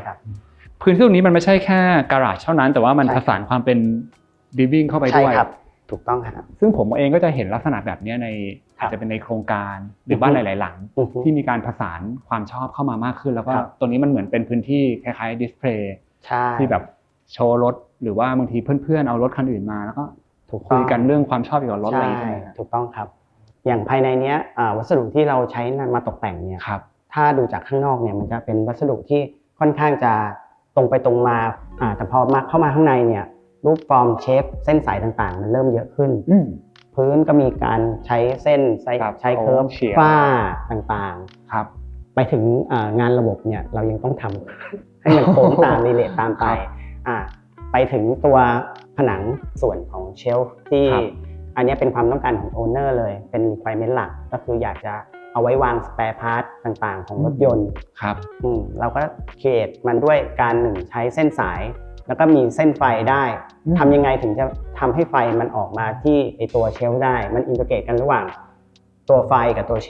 พื้นที่ตรงนี้มันไม่ใช่แค่การาจเท่านั้นแต่ว่ามันผสานความเป็น living เข้าไปด้วยใช่ครับถูกต้องครับซึ่งผมเองก็จะเห็นลักษณะแบบนี้ในอาจจะเป็นในโครงการหรือบ้านหลายๆหลังที่มีการผสานความชอบเข้ามามากขึ้นแล้วก็ตรงนี้มันเหมือนเป็นพื้นที่คล้ายๆดิสเพลย์ที่แบบโชว์รถหรือว่าบางทีเพื่อนๆเอารถคันอื่นมาแล้วก็คุยกันเรื่องความชอบเกี่ยวกับรถอะไรใช่ไหมถูกต้องครับอย่างภายในนี้วัสดุที่เราใช้มาตกแต่งเนี่ยถ้าดูจากข้างนอกเนี่ยมันจะเป็นวัสดุที่ค่อนข้างจะตรงไปตรงมาแต่พอมาเข้ามาข้างในเนี่ยรูปฟอร์มเชฟเส้นสายต่างๆมันเริ่มเยอะขึ้นพื้นก็มีการใช้เส้นใช้เคิร์ฟฝ้าต่างๆไปถึงงานระบบเนี่ยเรายังต้องทำให้มันโค้งตามรีเลทตามไปถึงตัวผนังส่วนของเชลฟ์ที่อันนี้เป็นความต้องการของโอเนอร์เลยเป็น requirement หลักก็คืออยากจะเอาไว้วาง spare part ต่างๆของรถยนต์เราก็เขียนมันด้วยการใช้เส้นสายแล้วก็มีเส้นไฟได้ทำยังไงถึงจะทำให้ไฟมันออกมาที่ไอตัวเชลฟ์ได้มันอินทิเกรตกันระหว่างตัวไฟกับตัวเช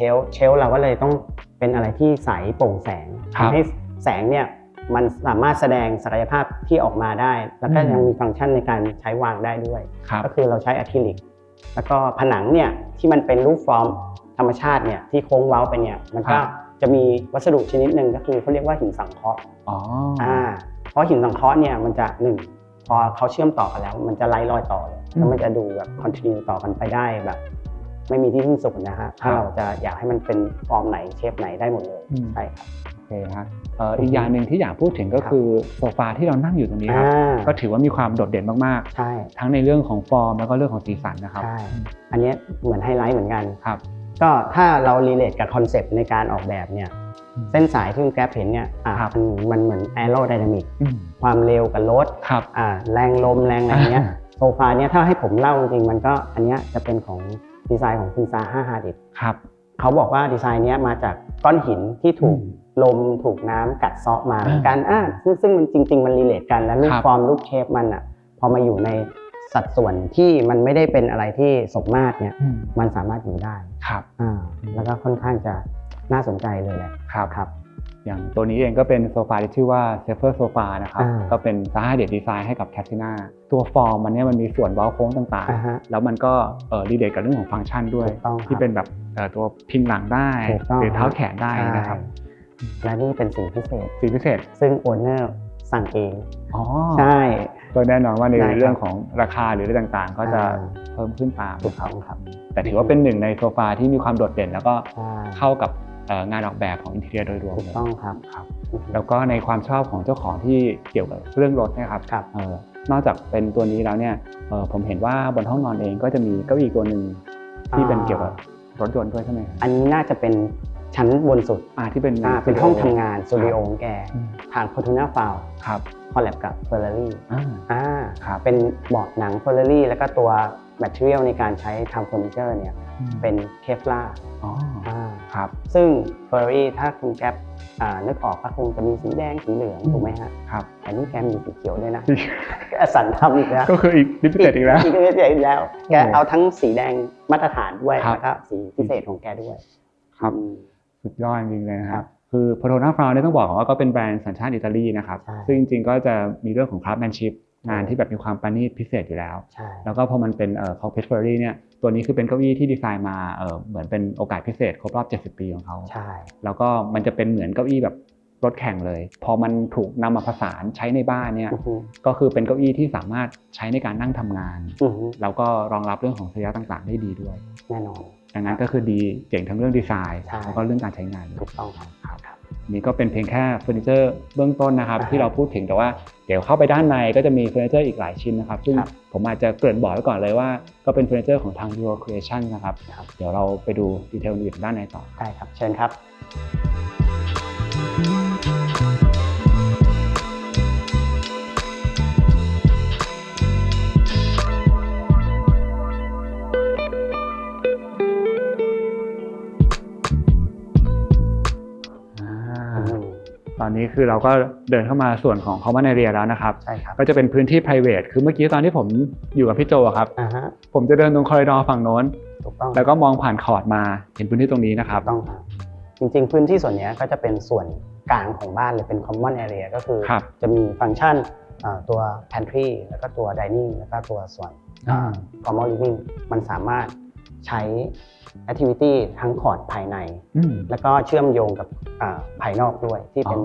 ลฟ์เราก็เลยต้องเป็นอะไรที่ใสโปร่งแสงทำให้แสงเนี่ยมันสามารถแสดงศักยภาพที่ออกมาได้แล้วก็ยังมีฟังก์ชันในการใช้วางได้ด้วยก็คือเราใช้อะคริลิกแล้วก็ผนังเนี่ยที่มันเป็นรูปฟอร์มธรรมชาติเนี่ยที่โค้งเว้าไปเนี่ยมันก็จะมีวัสดุชนิดหนึ่งก็คือเขาเรียกว่าหินสังเคราะห์เพราะหินสังเคราะห์เนี่ยมันจะพอเขาเชื่อมต่อกันแล้วมันจะไล่รอยต่อเลยแล้วมันจะดูแบบคอนทินิวต่อกันไปได้แบบไม่มีที่สิ้นสุดนะฮะถ้าเราจะอยากให้มันเป็นฟอร์มไหนเชฟไหนได้หมดเลยใช่ครับโอเคครับอีกอย่างหนึ่งที่อยากพูดถึงก็คือโซฟาที่เรานั่งอยู่ตรงนี้ครับก็ถือว่ามีความโดดเด่นมากๆใช่ทั้งในเรื่องของฟอร์มแล้วก็เรื่องของสีสันนะครับใช่อันนี้เหมือนไฮไลท์เหมือนกันครับก็ถ้าเรารีเลทกับคอนเซปต์ในการออกแบบเนี่ยเส้นสายที่คุณแกร็บเห็นเนี่ยมันเหมือนแอโรไดนามิกความเร็วกับรถแรงลมแรงอะไรเงี้ยโซฟาเนี่ยถ้าให้ผมเล่าจริงๆมันก็อันนี้จะเป็นของดีไซน์ของคุณซาฮาฮาดิดครับเขาบอกว่าดีไซน์นี้มาจากก้อนหินที่ถูกลมถูกน้ำกัดเซาะมาเหมือนกันซึ่งมันจริงๆมันรีเลทกันแล้วรูปฟอร์มรูปเชฟมันพอมาอยู่ในสัดส่วนที่มันไม่ได้เป็นอะไรที่สมมาตรเนี่ยมันสามารถอยู่ได้ครับแล้วก็ค่อนข้างจะน่าสนใจเลยแหละครับอย่างตัวนี้เองก็เป็นโซฟาที่ชื่อว่าเซฟเฟอร์โซฟานะครับก็เป็นซาฮาเดดดีไซน์ให้กับแคทติน่าตัวฟอร์มมันเนี่ยมันมีส่วนเว้าโค้งต่างๆแล้วมันก็รีเลทกับเรื่องของฟังก์ชันด้วยที่เป็นแบบตัวพิงหลังได้หรือเท้าแขนได้นะครับและนี่เป็นสีพิเศษซึ่งโอเนอร์สั่งเองใช่ก็แน่นอนว่าในเรื่องของราคาหรืออะไรต่างๆก็จะเพิ่มขึ้นตามครับแต่ถือว่าเป็นหนึ่งในโซฟาที่มีความโดดเด่นแล้วก็เข้ากับงานออกแบบของอินทีเรียโดยรวมถูกต้องครับแล้วก็ในความชอบของเจ้าของที่เกี่ยวกับเรื่องรถนะครับ นอกจากเป็นตัวนี้แล้วเนี่ยผมเห็นว่าบนห้องนอนเองก็จะมีเก้าอี้ตัวหนึ่งที่เป็นเกี่ยวกับรถยนต์ด้วยใช่ไหมครับอันนี้น่าจะเป็นชั้นบนสุดที่เป็นห้องทำงานสตูดิโอของแกทาง Fortuna Found ครับคอลแลบกับ Ferrari ครับเป็นเบาะหนัง Ferrari แล้วก็ตัว material ในการใช้ทำเฟอร์นิเจอร์เนี่ยเป็นเคฟลาร์ครับซึ่ง Ferrari ถ้าคุณแก๊ปนึกออกก็คงจะมีสีแดงสีเหลืองถูกไหมฮะครับอันนี้แกมีสีเขียวด้วยนะสันทำอีกแล้วก็คืออีกพิเศษอีกแล้วอีกพิเศษอีกแล้วแกเอาทั้งสีแดงมาตรฐานด้วยแล้วก็สีพิเศษของแกด้วยครับสุดยอดจริงๆเลยนะครับคือ Fortuna Found เนี่ยต้องบอกว่าก็เป็นแบรนด์สัญชาติอิตาลีนะครับซึ่งจริงๆก็จะมีเรื่องของ craftsmanship งานที่แบบมีความประณีตพิเศษอยู่แล้วแล้วก็พอมันเป็นcockpit Ferrari เนี่ยตัวนี้คือเป็นเก้าอี้ที่ดีไซน์มาเหมือนเป็นโอกาสพิเศษครบรอบ70 ปีของเขาใช่แล้วก็มันจะเป็นเหมือนเก้าอี้แบบรถแข่งเลยพอมันถูกนำมาผสานใช้ในบ้านเนี่ยก็คือเป็นเก้าอี้ที่สามารถใช้ในการนั่งทำงานแล้วก็รองรับเรื่องของระยะต่างๆได้ดีด้วยแน่นอนดังนั้นก็คือดีเจ๋งทั้งเรื่องดีไซน์แล้วก็เรื่องการใช้งานถูกต้องครับนี่ก็เป็นเพียงแค่เฟอร์นิเจอร์เบื้องต้นนะครับที่เราพูดถึงแต่ว่าเดี๋ยวเข้าไปด้านในก็จะมีเฟอร์นิเจอร์อีกหลายชิ้นนะครับซึ่งผมอาจจะเกริ่นบอกไว้ก่อนเลยว่าก็เป็นเฟอร์นิเจอร์ของทาง Euro Creation นะครับเดี๋ยวเราไปดูดีเทลอื่นด้านในต่อได้ครับเชิญครับตอนนี้คือเราก็เดินเข้ามาส่วนของ Common Area แล้วนะครับใช่ครับก็จะเป็นพื้นที่ private คือเมื่อกี้ตอนที่ผมอยู่กับพี่โจครับผมจะเดินตรงคอริดอร์ฝั่งโน้นถูกต้องแล้วก็มองผ่านคอร์ดมาเห็นพื้นที่ตรงนี้นะครับต้องครับจริงๆพื้นที่ส่วนนี้ก็จะเป็นส่วนกลางของบ้านเลยเป็น Common Area ก็คือจะมีฟังก์ชันตัว Pantry แล้วก็ตัว Dining แล้วก็ตัวส่วน Common Living มันสามารถใช้activity ทั้งคอร์ดภายในแล้วก็เชื่อมโยงกับภายนอกด้วยที่เป็น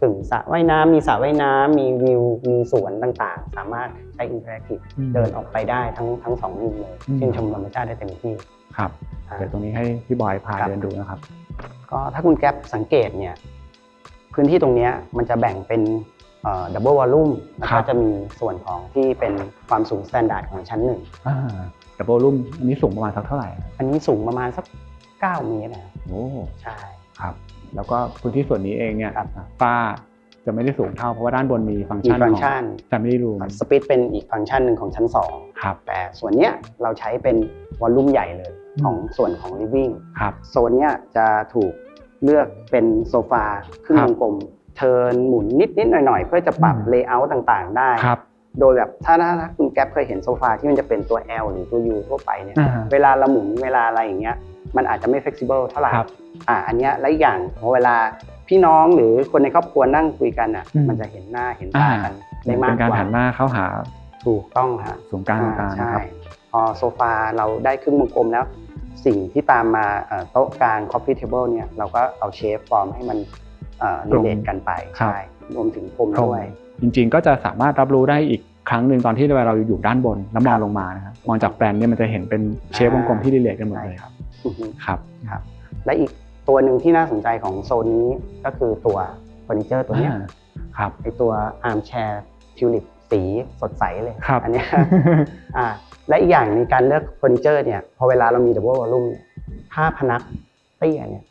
กึ่งสระว่ายน้ำมีสระว่ายน้ำมีวิวมีสวนต่างๆสามารถใช้ interactive เดินออกไปได้ทั้งสองมุมเลยชื่นชมธรรมชาติได้เต็มที่ครับเดี๋ยวตรงนี้ให้พี่บอยพาเดินดูนะครับก็ถ้าคุณแก๊ปสังเกตเนี่ยพื้นที่ตรงนี้มันจะแบ่งเป็นdouble volume แล้วก็จะมีส่วนของที่เป็นความสูง standard ของชั้น1ดับเบิลรูมอันนี้สูงประมาณสักเท่าไหร่อันนี้สูงประมาณสัก9 เมตรนะโอ้ใช่ครับแล้วก็พื้นที่ส่วนนี้เองเนี่ยฝ้าจะไม่ได้สูงเท่าเพราะว่าด้านบนมีฟังก์ชันของ Family Room สปีดเป็นอีกฟังก์ชันหนึ่งของชั้น2ครับแต่ส่วนเนี้ยเราใช้เป็นวอลลุ่มใหญ่เลยของส่วนของ Living ครับโซนเนี้ยจะถูกเลือกเป็นโซฟาครึ่งวงกลมเทิร์นหมุนนิดหน่อยเพื่อจะปรับเลเยอร์ต่างๆได้โดยแบบถ้าคุณแก๊ปเคยเห็นโซฟาที่มันจะเป็นตัว L หรือตัว U ทั่วไปเนี่ยเวลาเราหมุนเวลาอะไรอย่างเงี้ยมันอาจจะไม่ flexible เท่าไหร่อันเนี้ยและอย่างพอเวลาพี่น้องหรือคนในครอบครัวนั่งคุยกันอ่ะมันจะเห็นหน้าเห็นตากันได้มากกว่าเป็นการหันหน้าเข้าหาถูกต้องฮะศูนย์กลางต่างๆนะครับพอโซฟาเราได้ครึ่งวงกลมแล้วสิ่งที่ตามมาโต๊ะกลาง coffee table เนี่ยเราก็เอาเชฟฟอร์มให้มันรีเลทกันไปใช่รวมถึงพรมด้วยจริงๆก็จะสามารถรับรู้ได้อีกครั้งหนึ่งตอนที่เราอยู่ด้านบนแล้วมองลงมานะครับมองจากแปลนเนี่ยมันจะเห็นเป็นเชฟวงกลมที่รีเลทกันหมดเลยครับครับและอีกตัวหนึ่งที่น่าสนใจของโซนนี้ก็คือตัวเฟอร์นิเจอร์ตัวนี้ครับไอตัวอาร์มแชร์ทิวลิปสีสดใสเลยอันนี้และอีกอย่างในการเลือกเฟอร์นิเจอร์เนี่ยพอเวลาเรามีดับเบิลวอลลุ่มถ้าพนักเตี้ยเนี่ย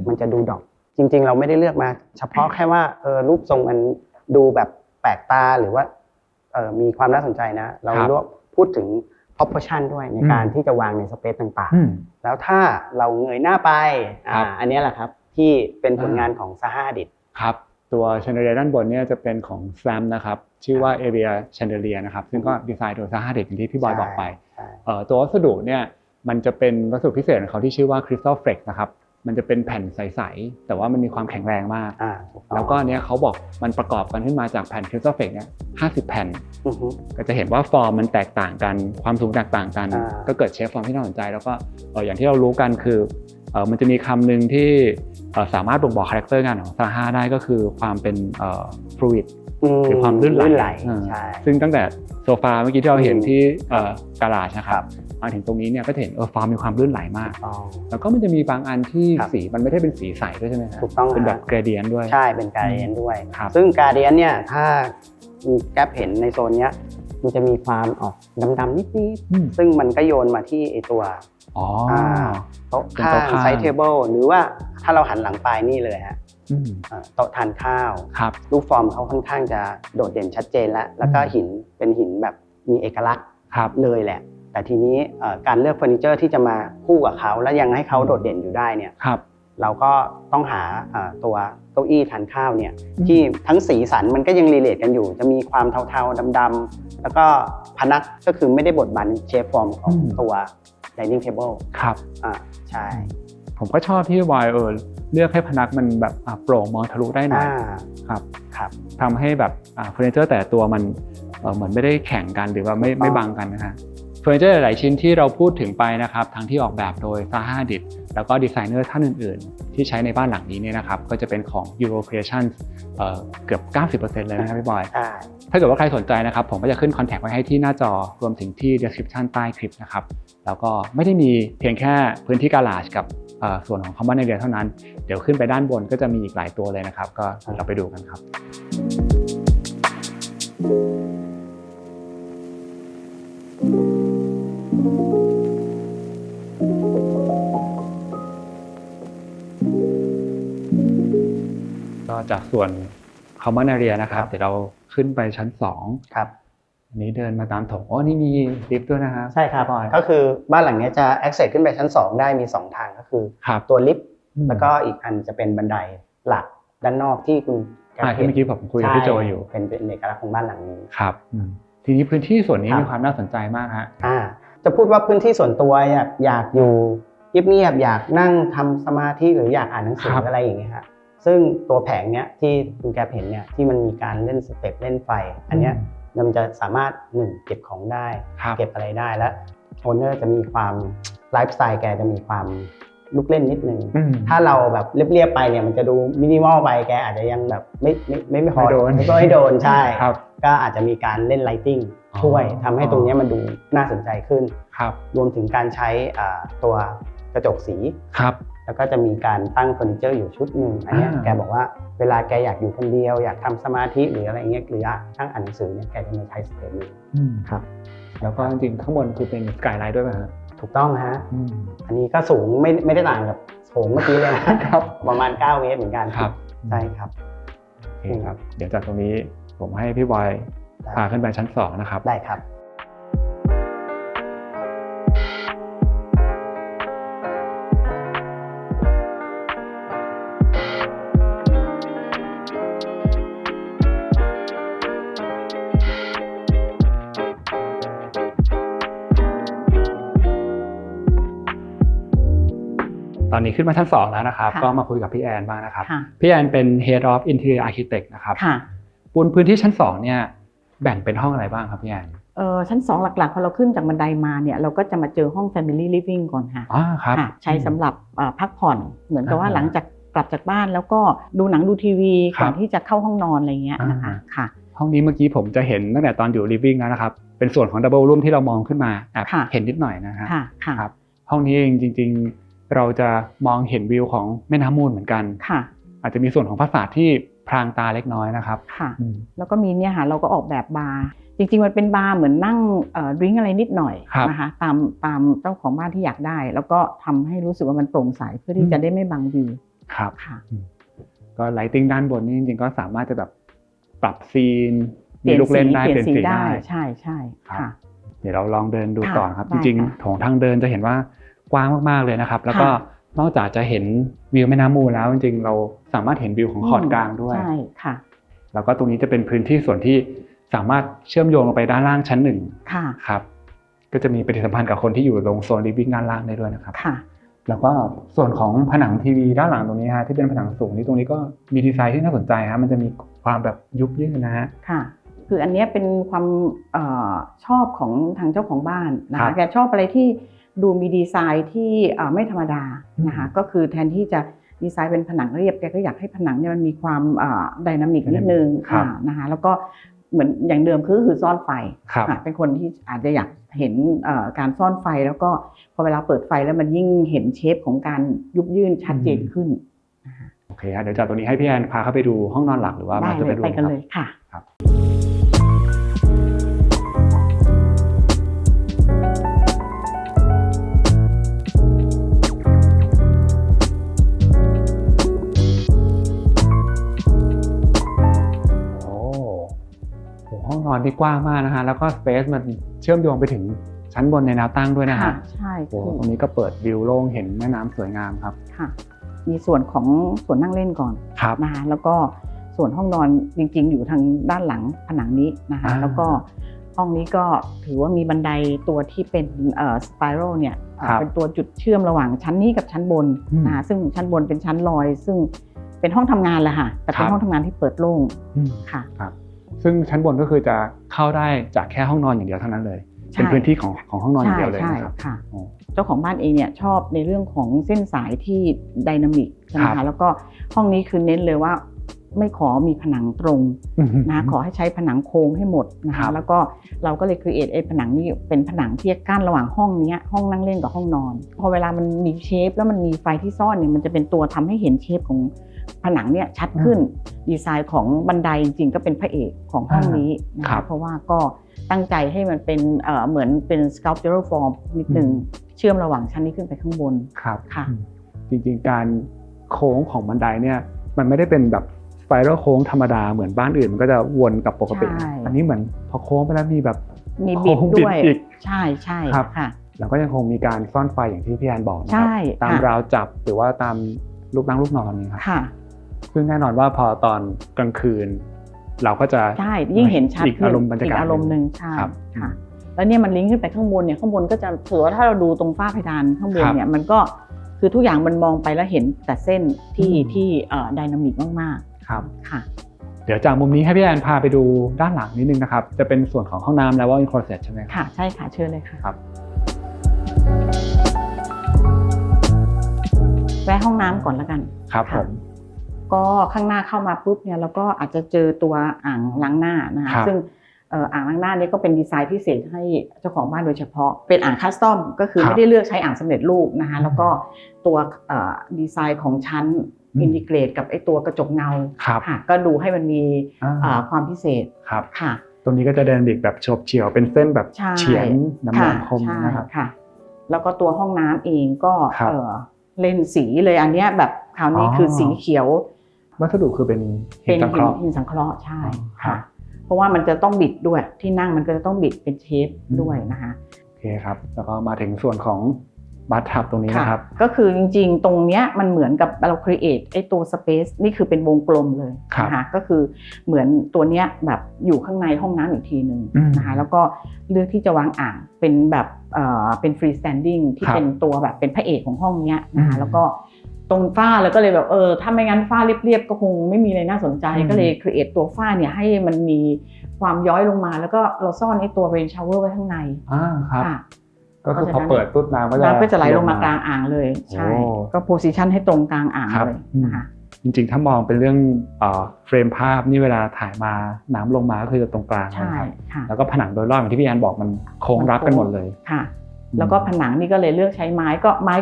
มันจะดูดอกจริงๆเราไม่ได้เลือกมาเฉพาะแค่ว่ารูปทรงมันดูแบบแปลกตาหรือว่ามีความน่าสนใจนะเราพูดถึง proportion ด้วยในการที่จะวางในสเปซต่างๆแล้วถ้าเราเงยหน้าไปอันนี้แหละครับที่เป็นผลงานของซาฮาดิดครับตัวแชนเดอเลียร์ด้านบนเนี่ยจะเป็นของ SLAM นะครับชื่อว่า Area Chandelier นะครับซึ่งก็ดีไซน์โดยซาฮาดิดอย่างที่พี่บอยบอกไปตัววัสดุเนี่ยมันจะเป็นวัสดุพิเศษของเขาที่ชื่อว่า Crystal Flex นะครับมันจะเป็นแผ่นใสๆแต่ว่ามันมีความแข็งแรงมากแล้วก็เนี้ยเขาบอกมันประกอบกันขึ้นมาจากแผ่น Crystal Flex เนี่ย50 แผ่นก็จะเห็นว่าฟอร์มมันแตกต่างกันความสูงแตกต่างกันก็เกิดเชฟฟอร์มที่น่าสนใจแล้วก็อย่างที่เรารู้กันคือมันจะมีคำหนึ่งที่สามารถบ่งบอกคาแรคเตอร์งานของซาฮาได้ก็คือความเป็นfluid หรือความลื่นไหลซึ่งตั้งแต่โซฟาเมื่อกี้ที่เราเห็นที่การาจนะครับมาถึงตรงนี้เนี่ยก็จะเห็นฟอร์มมีความลื่นไหลมากแล้วก็มันจะมีบางอันที่สีมันไม่ได้เป็นสีใสด้วยใช่ไหมครับถูกต้องเป็นแบบเกรเดียนด้วยใช่เป็นเกรเดียนด้วยซึ่งเกรเดียนเนี่ยถ้าแก๊ปเห็นในโซนนี้ มันจะมีความออกดำๆนิดๆซึ่งมันก็โยนมาที่ไอตัวโต๊ะข้างไซส์เทเบิลหรือว่าถ้าเราหันหลังไปนี่เลยฮะโต๊ะทานข้าวรูปฟอร์มเขาค่อนข้างจะโดดเด่นชัดเจนแล้วก็หินเป็นหินแบบมีเอกลักษณ์เลยแหละแต่ทีนี้การเลือกเฟอร์นิเจอร์ที่จะมาคู่กับเขาแล้วยังให้เขาโดดเด่นอยู่ได้เนี่ยเราก็ต้องหาตัวเก้าอี้ทานข้าวเนี่ยที่ทั้งสีสันมันก็ยังรีเลทกันอยู่จะมีความเทาๆดำๆแล้วก็พนักก็คือไม่ได้บดบังเชฟฟอร์มของตัว dining table ครับใช่ผมก็ชอบที่วายเลือกให้พนักมันแบบโปร่งมองทะลุได้หน่อยครับทำให้แบบเฟอร์นิเจอร์แต่ตัวมันเหมือนไม่ได้แข่งกันหรือว่าไม่บังกันนะฮะเฟอร์นิเจอร์หลายชิ้นที่เราพูดถึงไปนะครับทั้งที่ออกแบบโดยซาฮา ดิดแล้วก็ดีไซเนอร์ท่านอื่นๆที่ใช้ในบ้านหลังนี้เนี่ยนะครับก็จะเป็นของ Euro Creations เกือบ 90% เลยนะครับพี่บอยถ้าเกิดว่าใครสนใจนะครับผมก็จะขึ้นคอนแทคไว้ให้ที่หน้าจอรวมถึงที่ description ใต้คลิปนะครับแล้วก็ไม่ได้มีเพียงแค่พื้นที่การาจกับส่วนของ Common Area เท่านั้นเดี๋ยวขึ้นไปด้านบนก็จะมีอีกหลายตัวเลยนะครับก็เราไปดูกันครับก็จากส่วน Common Area นะครับเดี๋ยวเราขึ้นไปชั้น2ครับอันนี้เดินมาตามโถงนี่มีลิฟต์ด้วยนะครับใช่ครับก็คือบ้านหลังนี้จะ access ขึ้นไปชั้น2ได้มี2ทางก็คือตัวลิฟต์แล้วก็อีกอันจะเป็นบันไดหลักด้านนอกที่คุณที่เมื่อกี้ผมคุยกับพี่โจอยู่เป็นเอกลักษณ์ของบ้านหลังนี้ครับทีนี้พื้นที่ส่วนนี้มีความน่าสนใจมากฮะจะพูดว่าพื้นที่ส่วนตัวอยากอยู่เงียบๆอยากนั่งทำสมาธิหรืออยากอ่านหนังสืออะไรอย่างเงี้ยฮะซึ่งตัวแผงเนี้ยที่คุณแกเห็นเนี่ยที่มันมีการเล่นสเต็ปเล่นไฟอันเนี้ยมันจะสามารถเก็บของได้เก็บอะไรได้และโอนเนอร์จะมีความไลฟ์สไตล์แกจะมีความลูกเล่นนิดนึงถ้าเราแบบเรียบๆไปเนี่ยมันจะดูมินิมอลไปแกอาจจะยังแบบไม่พอไม่ให้โดนใช่ก็อาจจะมีการเล่นไลติ้งช่วยทำให้ตรงนี้มันดูน่าสนใจขึ้นรวมถึงการใช้ตัวกระจกสีแล้วก็จะมีการตั้งเฟอร์นิเจอร์อยู่ชุดหนึ่งอันนี้แกบอกว่าเวลาแกอยากอยู่คนเดียวอยากทำสมาธิหรืออะไรเงี้ยหรือนั่งอ่านหนังสือเนี่ยแกจะมาใช้สเปซนี้ครับแล้วก็จริงๆข้างบนคือเป็นสกายไลท์ด้วยไหมครับถูกต้องฮะอันนี้ก็สูงไม่ได้ต่างกับโถงเมื่อกี้เลยนะครับประมาณ9 เมตรเหมือนกันครับใช่ครับโอเคครับเดี๋ยวจากตรงนี้ผมให้พี่บอยพาขึ้นไปชั้น2นะครับได้ครับตอนนี้ขึ้นมาชั้น2แล้วนะครับก็มาคุยกับพี่แอนบ้างนะครับพี่แอนเป็น Head of Interior Architect นะครับบนพื้นที่ชั้น2เนี่ยแบ่งเป็นห้องอะไรบ้างครับพี่แอนชั้น2หลักๆพอเราขึ้นจากบันไดมาเนี่ยเราก็จะมาเจอห้อง Family Living ก่อนค่ะใช้สำหรับพักผ่อนเหมือนกับว่าหลังจากกลับจากบ้านแล้วก็ดูหนังดูทีวีก่อนที่จะเข้าห้องนอนอะไรเงี้ยนะคะค่ะห้องนี้เมื่อกี้ผมจะเห็นตั้งแต่ตอนอยู่ Living แล้วนะครับเป็นส่วนของ Double Room ที่เรามองขึ้นมาแอบเห็นนิดหน่อยนะครับห้องนี้เองจริงๆเราจะมองเห็นวิวของแม่น้ำมูลเหมือนกันอาจจะมีส่วนของฟาสาดที่พรางตาเล็กน้อยนะครับค่ะแล้วก็มีเนี่ยค่ะเราก็ออกแบบบาร์จริงๆมันเป็นบาร์เหมือนนั่งดริงก์อะไรนิดหน่อยนะคะตามเจ้าของบ้านที่อยากได้แล้วก็ทำให้รู้สึกว่ามันโปร่งใสเพื่อที่จะได้ไม่บังวิวครับก็ไลติ้งด้านบนนี่จริงๆก็สามารถจะแบบปรับซีนมีลูกเล่นได้เปลี่ยนสีได้ใช่ค่ะเดี๋ยวเราลองเดินดูต่อครับจริงๆโถงทางเดินจะเห็นว่ากว้างมากๆเลยนะครับแล้วก็นอกจากจะเห็นวิวแม่น้ำมูลแล้วจริงๆเราสามารถเห็นวิวของขอดกลางด้วยใช่ค่ะแล้วก็ตรงนี้จะเป็นพื้นที่ส่วนที่สามารถเชื่อมโยงลงไปด้านล่างชั้น1ครับก็จะมีปฏิสัมพันธ์กับคนที่อยู่ตรงโซนลิฟวิ่งด้านล่างได้ด้วยนะครับแล้วก็ส่วนของผนังทีวีด้านหลังตรงนี้ฮะที่เป็นผนังสูงนี่ตรงนี้ก็มีดีไซน์ที่น่าสนใจฮะมันจะมีความแบบยุบยืดนะฮะค่ะคืออันนี้เป็นความชอบของทางเจ้าของบ้านนะคะแกชอบอะไรที่ดูมีดีไซน์ที่ไม่ธรรมดานะคะก็คือแทนที่จะดีไซน์เป็นผนังเรียบแกก็อยากให้ผนังเนี่ยมันมีความไดนามิกนิดนึงนะคะแล้วก็เหมือนอย่างเดิมคือซ่อนไฟเป็นคนที่อาจจะอยากเห็นการซ่อนไฟแล้วก็พอเวลาเปิดไฟแล้วมันยิ่งเห็นเชฟของการยุบยื่นชัดเจนขึ้นโอเคเดี๋ยวจากตรงนี้ให้พี่แอนพาเข้าไปดูห้องนอนหลักหรือว่าจะไปกันเลยค่ะ อนที่กว้างมากนะฮะแล้วก็สเปซมันเชื่อมโยงไปถึงชั้นบนในแนวตั้งด้วยนะฮะใช่โอ้ตรงนี้ก็เปิดวิวโล่งเห็นแม่น้ำสวยงามครับค่ะมีส่วนของส่วนนั่งเล่นก่อนนะคะแล้วก็ส่วนห้องนอนจริงๆอยู่ทางด้านหลังผนังนี้นะคะแล้วก็ห้องนี้ก็ถือว่ามีบันไดตัวที่เป็นสไปรัลเนี่ยเป็นตัวจุดเชื่อมระหว่างชั้นนี้กับชั้นบนนะคะซึ่งชั้นบนเป็นชั้นลอยซึ่งเป็นห้องทำงานแหละค่ะแต่เป็นห้องทำงานที่เปิดโล่งค่ะซึ่งชั้นบนก็คือจะเข้าได้จากแค่ห้องนอนอย่างเดียวเท่านั้นเลยเป็นพื้นที่ของห้องนอนอย่างเดียวเลยนะครับเจ้าของบ้านเองเนี่ยชอบในเรื่องของเส้นสายที่ไดนามิกใช่ไหมคะแล้วก็ห้องนี้คือเน้นเลยว่าไม่ขอมีผนังตรงนะขอให้ใช้ผนังโค้งให้หมดนะคะแล้วก็เราก็เลยครีเอทไอ้ผนังนี้เป็นผนังที่กั้นระหว่างห้องนี้ห้องนั่งเล่นกับห้องนอนพอเวลามันมีเชฟแล้วมันมีไฟที่ซ่อนเนี่ยมันจะเป็นตัวทำให้เห็นเชฟของผนังเนี่ยชัดขึ้นดีไซน์ของบันไดจริงๆก็เป็นพระเอกของห้องนี้นะคะเพราะว่าก็ตั้งใจให้มันเป็นเหมือนเป็น sculptural form นิดนึงเชื่อมระหว่างชั้นนี้ขึ้นไปข้างบนครับค่ะจริงๆการโค้งของบันไดเนี่ยมันไม่ได้เป็นแบบสไปรัลโค้งธรรมดาเหมือนบ้านอื่นมันก็จะวนกับปกติอันนี้เหมือนพอโค้งไปแล้วมีแบบมีบิดด้วยใช่ครับค่ะแล้วก็ยังคงมีการซ่อนไฟอย่างที่พี่แอนบอกนะครับตามราวจับหรือว่าตามลูกนั่งลูกนอนนี่ครับซึ่งแน่นอนว่าพอตอนกลางคืนเราก็จะใช่ยิ่งเห็นชัดอีกอารมณ์บรรยากาศอีกอารมณ์นึงใช่ค่ะแล้วเนี่ยมันลิงก์ขึ้นไปข้างบนเนี่ยข้างบนก็จะถือว่าถ้าเราดูตรงฝ้าเพดานข้างบนเนี่ยมันก็คือทุกอย่างมันมองไปแล้วเห็นแต่เส้นที่ไดนามิกมากๆครับค่ะเดี๋ยวจากมุมนี้ให้พี่แอนพาไปดูด้านหลังนิดนึงนะครับจะเป็นส่วนของห้องน้ำแล้วว่าอินคลอสเซ็ตใช่ไหมค่ะใช่ค่ะเชิญเลยค่ะครับแวะห้องน้ำก่อนแล้วกันครับผมก็ข้างหน้าเข้ามาปุ๊บเนี่ยเราก็อาจจะเจอตัวอ่างล้างหน้านะคะซึ่งอ่างล้างหน้านี้ก็เป็นดีไซน์พิเศษให้เจ้าของบ้านโดยเฉพาะเป็นอ่างคัสตอมก็คือไม่ได้เลือกใช้อ่างสำเร็จรูปนะคะแล้วก็ตัวดีไซน์ของชั้นอินทิเกรตกับไอตัวกระจกเงาค่ะก็ดูให้มันมีความพิเศษครับค่ะตรงนี้ก็จะเดินดิกแบบโฉบเฉี่ยวเป็นเส้นแบบเฉียงน้ำคมนะครับค่ะแล้วก็ตัวห้องน้ำเองก็เล่นสีเลยอันนี้แบบคราวนี้คือสีเขียววัสดุคือเป็นหินสังเคราะห์ใช่ค่ะเพราะว่ามันจะต้องบิดด้วยที่นั่งมันก็จะต้องบิดเป็นเชฟด้วยนะคะโอเคครับแล้วก็มาถึงส่วนของบาร์ทับตรงนี้นะครับก็คือจริงๆตรงเนี้ยมันเหมือนกับเราครีเอทไอ้ตัวสเปซนี่คือเป็นวงกลมเลยนะคะก็คือเหมือนตัวเนี้ยแบบอยู่ข้างในห้องน้ำอีกทีนึงนะคะแล้วก็เลือกที่จะวางอ่างเป็นแบบเป็นฟรีสแตนดิ้งที่เป็นตัวแบบเป็นพระเอกของห้องเนี้ยนะคะแล้วก็ตรงฝ้าแล้วก็เลยแบบถ้าไม่งั้นฝ้าเรียบๆก็คงไม่มีอะไรน่าสนใจก็เลยครีเอทตัวฝ้าเนี่ยให้มันมีความย้อยลงมาแล้วก็เราซ่อนไอ้ตัวเรนชาวเวอร์ไว้ข้างในครับก็คือพอเปิดปุ๊บน้ำก็จะไหลลงมากลางอ่างเลยใช่ก็โพสิชันให้ตรงกลางอ่างเลยนะคะจริงๆถ้ามองเป็นเรื่องเฟรมภาพนี่เวลาถ่ายมาน้ำลงมาก็คือจะตรงกลางนะครับแล้วก็ผนังโดยรอบอย่างที่พี่แอนบอกมันโค้งรับกันหมดเลยค่ะแล้วก็ผนังนี่ก็เลยเลือกใช้ไม้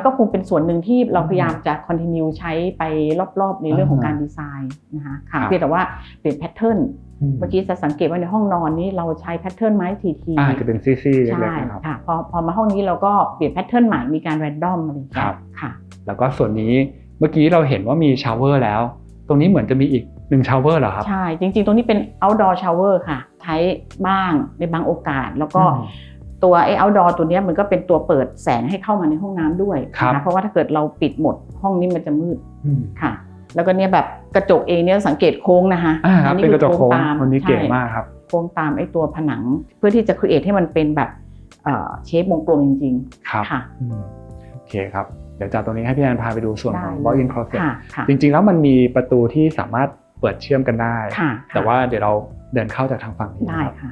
ก็คงเป็นส่วนหนึ่งที่เราพยายามจะคอนทินิวใช้ไปรอบๆในเรื่องของการดีไซน์นะคะค่ะเพียงแต่ว่าเปลี่ยนแพทเทิร์นเมื่อกี้จะสังเกตว่าในห้องนอนนี้เราใช้แพทเทิร์นไม้ทีจะเป็นซี่ๆเล็กๆนะครับพอมาห้องนี้เราก็เปลี่ยนแพทเทิร์นใหม่มีการแรนดอมอะไรอย่างเงี้ยค่ะแล้วก็ส่วนนี้เมื่อกี้เราเห็นว่ามีชาวเวอร์แล้วตรงนี้เหมือนจะมีอีก1ชาวเวอร์เหรอครับใช่จริงๆตรงนี้เป็น outdoor shower ค่ะใช้บ้างในบางโอกาสแล้วก็ตัวไอ้ outdoor ตัวนี้มันก็เป็นตัวเปิดแสงให้เข้ามาในห้องน้ำด้วยนะเพราะว่าถ้าเกิดเราปิดหมดห้องนี้มันจะมืดค่ะแล้วก็เนี่ยแบบกระจกเองเนี่ยสังเกตโค้งนะคะอันนี้เป็นกระจกโค้งวันนี้เก๋มากครับโค้งตามไอ้ตัวผนังเพื่อที่จะครีเอทให้มันเป็นแบบเชฟวงกลมจริงๆครับค่ะโอเคครับเดี๋ยวจากตรงนี้ให้พี่แอนพาไปดูส่วนของ walk-in closet จริงๆแล้วมันมีประตูที่สามารถเปิดเชื่อมกันได้แต่ว่าเดี๋ยวเราเดินเข้าจากทางฝั่งนี้ได้ค่ะ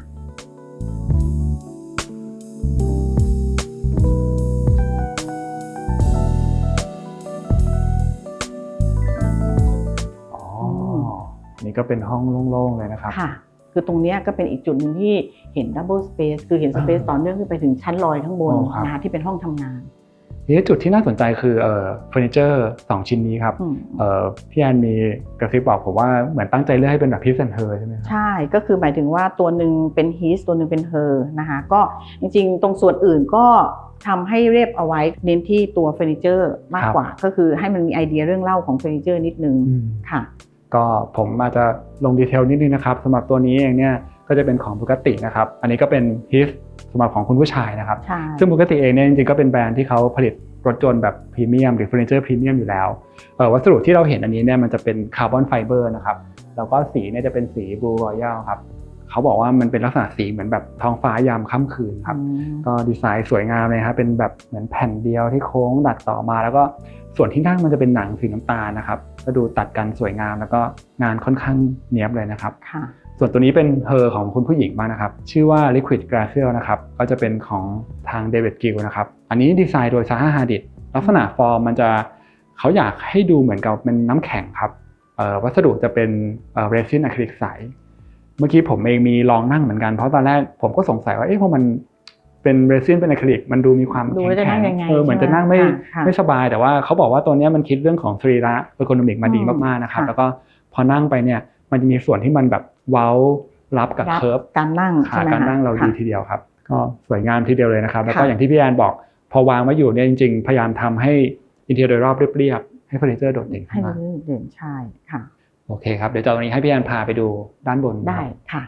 นี่ก็เป็นห้องโล่งๆเลยนะครับค่ะคือตรงนี้ก็เป็นอีกจุดหนึ่งที่เห็นดับเบิลสเปซคือเห็นสเปซต่อเนื่องขึ้นไปถึงชั้นลอยข้างบนนะคะที่เป็นห้องทำงานนี่จุดที่น่าสนใจคือเฟอร์นิเจอร์2ชิ้นนี้ครับพี่แอนมีกระซิบบอกผมว่าเหมือนตั้งใจเลือกให้เป็นแบบพิสแอนเธอใช่ไหมใช่ก็คือหมายถึงว่าตัวหนึ่งเป็นฮีสตัวหนึ่งเป็นเฮอร์นะคะก็จริงๆตรงส่วนอื่นก็ทำให้เรียบเอาไว้เน้นที่ตัวเฟอร์นิเจอร์มากกว่าก็คือให้มันมีไอเดียเรื่องเล่าของเฟอร์นิเจอร์นิดนึงค่ะก็ผมอาจจะลงดีเทลนิดนึงนะครับสำหรับตัวนี้เองเนี่ย ก็จะเป็นของบูกาตินะครับอันนี้ก็เป็นฮิสสำหรับของคุณผู้ชายนะครับ ใช่ ซึ่งบูกาติเองเนี่ยจริงๆก็เป็นแบรนด์ที่เขาผลิตรถยนต์แบบพรีเมียมหรือเฟอร์นิเจอร์พรีเมียมอยู่แล้ววัสดุที่เราเห็นอันนี้เนี่ยมันจะเป็นคาร์บอนไฟเบอร์นะครับแล้วก็สีเนี่ยจะเป็นสีบลูรอยัลครับเขาบอกว่ามันเป็นลักษณะสีเหมือนแบบท้องฟ้ายามค่ำคืนครับก็ดีไซน์สวยงามเลยครับเป็นแบบเหมือนแผ่นเดียวที่โค้งดัดต่อมาแล้วก็ส่วนที่นั่งมันจะเป็นหนังสีน้ำตาลนะครับก็ดูตัดกันสวยงามแล้วก็งานค่อนข้างเนียบเลยนะครับส่วนตัวนี้เป็นเฮอร์ของคุณผู้หญิงบ้างนะครับชื่อว่า Liquid Graphite นะครับก็จะเป็นของทาง David Gill นะครับอันนี้ดีไซน์โดย Zaha Hadid ลักษณะฟอร์มมันจะเขาอยากให้ดูเหมือนกับเป็นน้ำแข็งครับวัสดุจะเป็นเรซินอะคริลิกใสเมื่อกี้ผมเองมีลองนั่งเหมือนกันเพราะตอนแรกผมก็สงสัยว่าพอมันเป็นเรซินเป็นอะคริลิกมันดูมีความแข็งเหมือนจะนั่งไม่สบายแต่ว่าเขาบอกว่าตัวนี้มันคิดเรื่องของสรีระเออร์โกนอมิกมาดีมากๆนะครับแล้วก็พอนั่งไปเนี่ยมันจะมีส่วนที่มันแบบเว้ารับกับเคิร์ฟการนั่งการนั่งเราดีทีเดียวครับก็สวยงามทีเดียวเลยนะครับแล้วก็อย่างที่พี่แอนบอกพอวางไว้อยู่เนี่ยจริงๆพยายามทำให้อินเทอร์โดยรอบเรียบๆให้เฟอร์นิเจอร์โดดเด่นขึ้นมาให้เด่นใช่ค่ะโอเคครับเดี๋ยวตอนนี้ให้พี่แอนพาไปดูด้านบนได้ค่ะ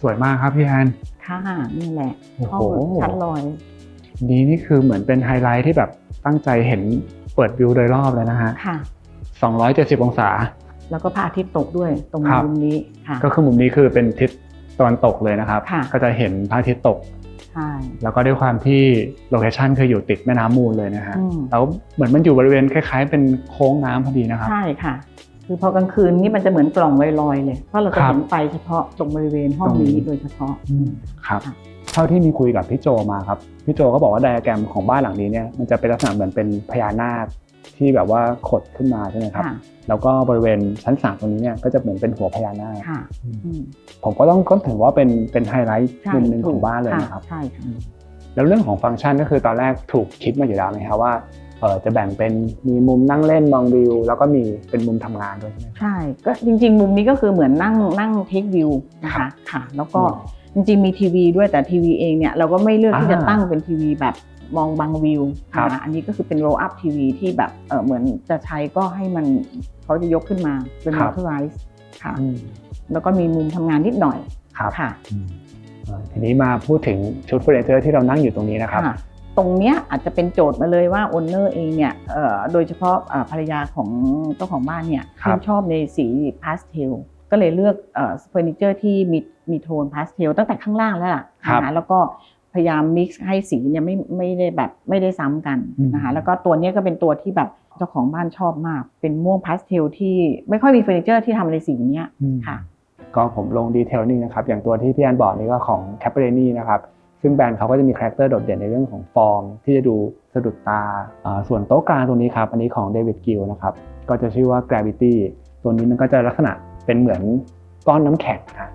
สวยมากครับพี่แอนค่ะนี่แหละห้องชั้นลอยนี่คือเหมือนเป็นไฮไลท์ที่แบบตั้งใจเห็นเปิดวิวโดยรอบเลยนะฮะค่ะ270องศาแล้วก็พระอาทิตย์ตกด้วยตรงมุมนี้ค่ะก็คือมุมนี้คือเป็นทิศตะวันตกเลยนะครับก็จะเห็นพระอาทิตย์ตกใช่แล้วก็ด้วยความที่โลเคชั่นคืออยู่ติดแม่น้ำมูลเลยนะฮะแล้วเหมือนมันอยู่บริเวณคล้ายๆเป็นโค้งน้ำพอดีนะครับใช่ค่ะคือพอกลางคืนนี่มันจะเหมือนกล่องลอยๆเลยเพราะเราจะเห็นไฟเฉพาะตรงบริเวณห้องนี้โดยเฉพาะครับเท่าที่มีคุยกับพี่โจมาครับพี่โจก็บอกว่าไดอะแกรมของบ้านหลังนี้เนี่ยมันจะเป็นลักษณะเหมือนเป็นพญานาคที่แบบว่าขดขึ้นมาใช่ไหมครับแล้วก็บริเวณชั้น3ตรงนี้เนี่ยก็จะเหมือนเป็นหัวพญานาคผมก็ต้องถือว่าเป็นไฮไลท์มุมนึงของบ้านเลยนะครับใช่ค่ะแล้วเรื่องของฟังก์ชันก็คือตอนแรกถูกคิดมาอยู่แล้วไหมครับว่าจะแบ่งเป็นมีมุมนั่งเล่นมองวิวแล้วก็มีเป็นมุมทำงานด้วยใช่ไหมใช่ก็จริงๆมุมนี้ก็คือเหมือนนั่งเทควิวนะคะค่ะแล้วก็จริงๆมีทีวีด้วยแต่ทีวีเองเนี่ยเราก็ไม่เลือกที่จะตั้งเป็นทีวีแบบมองบางวิวนะอันนี้ก็คือเป็นโรลอัพทีวีที่แบบเหมือนจะใช้ก็ให้มันเขาจะยกขึ้นมาเป็นมอเตอร์ไรส์ค่ะแล้วก็มีมุมทำงานนิดหน่อยค่ะทีนี้มาพูดถึงชุดเฟอร์นิเจอร์ที่เรานั่งอยู่ตรงนี้นะครับตรงเนี้ยอาจจะเป็นโจทย์มาเลยว่าโอนเนอร์เองเนี่ยโดยเฉพาะภรรยาของเจ้าของบ้านเนี่ยชื่นชอบในสีพาสเทลก็เลยเลือกเฟอร์นิเจอร์ที่มีโทนพาสเทลตั้งแต่ข้างล่างแล้วล่ะนะคะแล้วก็พยายามมิกซ์ให้สีเนี่ยไม่ได้ซ้ำกันนะคะแล้วก็ตัวนี้ก็เป็นตัวที่แบบเจ้าของบ้านชอบมากเป็นม่วงพาสเทลที่ไม่ค่อยมีเฟอร์นิเจอร์ที่ทำอะไรสีนี้ค่ะก็ผมลงดีเทลนี่นะครับอย่างตัวที่พี่อันบอกนี่ก็ของ Caperini นะครับซึ่งแบรนด์เขาก็จะมีคาแรคเตอร์โดดเด่นในเรื่องของฟอร์มที่จะดูสะดุดตาส่วนโต๊ะกลางตัวนี้ครับอันนี้ของ David Gill นะครับก็จะชื่อว่า Gravity ตัวนี้มันก็จะลักษณะเป็นเหมือนก้อนน้ำแข็งนะ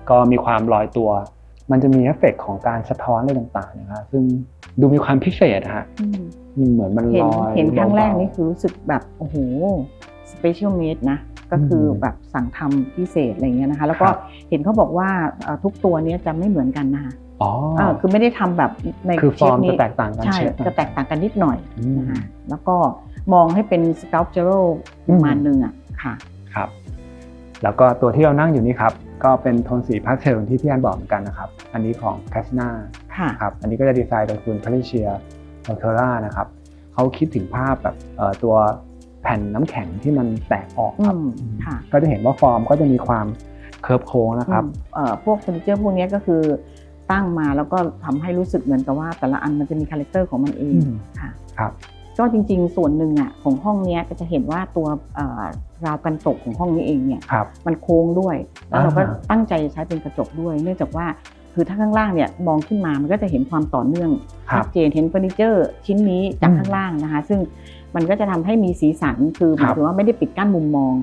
ก็มีความลอยตัวมันจะมีเอฟเฟกต์ของการสะท้อนอะไรต่างๆนะครับซึ่งดูมีความพิเศษฮะเหมือนมันลอยเห็นครั้งแรกนี่คือรู้สึกแบบโอ้โห Special Made นะก็คือแบบสั่งทำพิเศษอะไรเงี้ยนะคะแล้วก็เห็นเขาบอกว่าทุกตัวนี้จะไม่เหมือนกันนะคะคือไม่ได้ทำแบบในคือฟอร์มจะแตกต่างกันใช่จะแตกต่างกันนิดหน่อยนะคะแล้วก็มองให้เป็น sculptural ประมาณนึงอ่ะค่ะครับแล้วก็ตัวที่เรานั่งอยู่นี่ครับก็เป็นโทนสีพาสเทลที่พี่อันบอกเหมือนกันนะครับอันนี้ของ Casina ครับอันนี้ก็จะดีไซน์โดยคุณพาริเชียโอเคล่านะครับเขาคิดถึงภาพแบบตัวแผ่นน้ำแข็งที่มันแตกออกครับก็จะเห็นว่าฟอร์มก็จะมีความเคิร์ฟโค้งนะครับพวกเฟอร์นิเจอร์พวกนี้ก็คือตั้งมาแล้วก็ทำให้รู้สึกเหมือนกับว่าแต่ละอันมันจะมีคาแรคเตอร์ของมันเองค่ะครับก็จริงๆส่วนหนึ่งอ่ะของห้องนี้ก็จะเห็นว่าตัวราวกันตกของห้องนี้เองเนี่ยมันโค้งด้วยแล้วเราก็ตั้งใจใช้เป็นกระจกด้วยเนื่องจากว่าคือถ้าข้างล่างเนี่ยมองขึ้นมามันก็จะเห็นความต่อเนื่องชัดเจนเห็นเฟอร์นิเจอร์ชิ้นนี้จากข้างล่างนะคะซึ่งมันก็จะทำให้มีสีสันคือหมายถึงว่าไม่ได้ปิดกั้นมุมมอง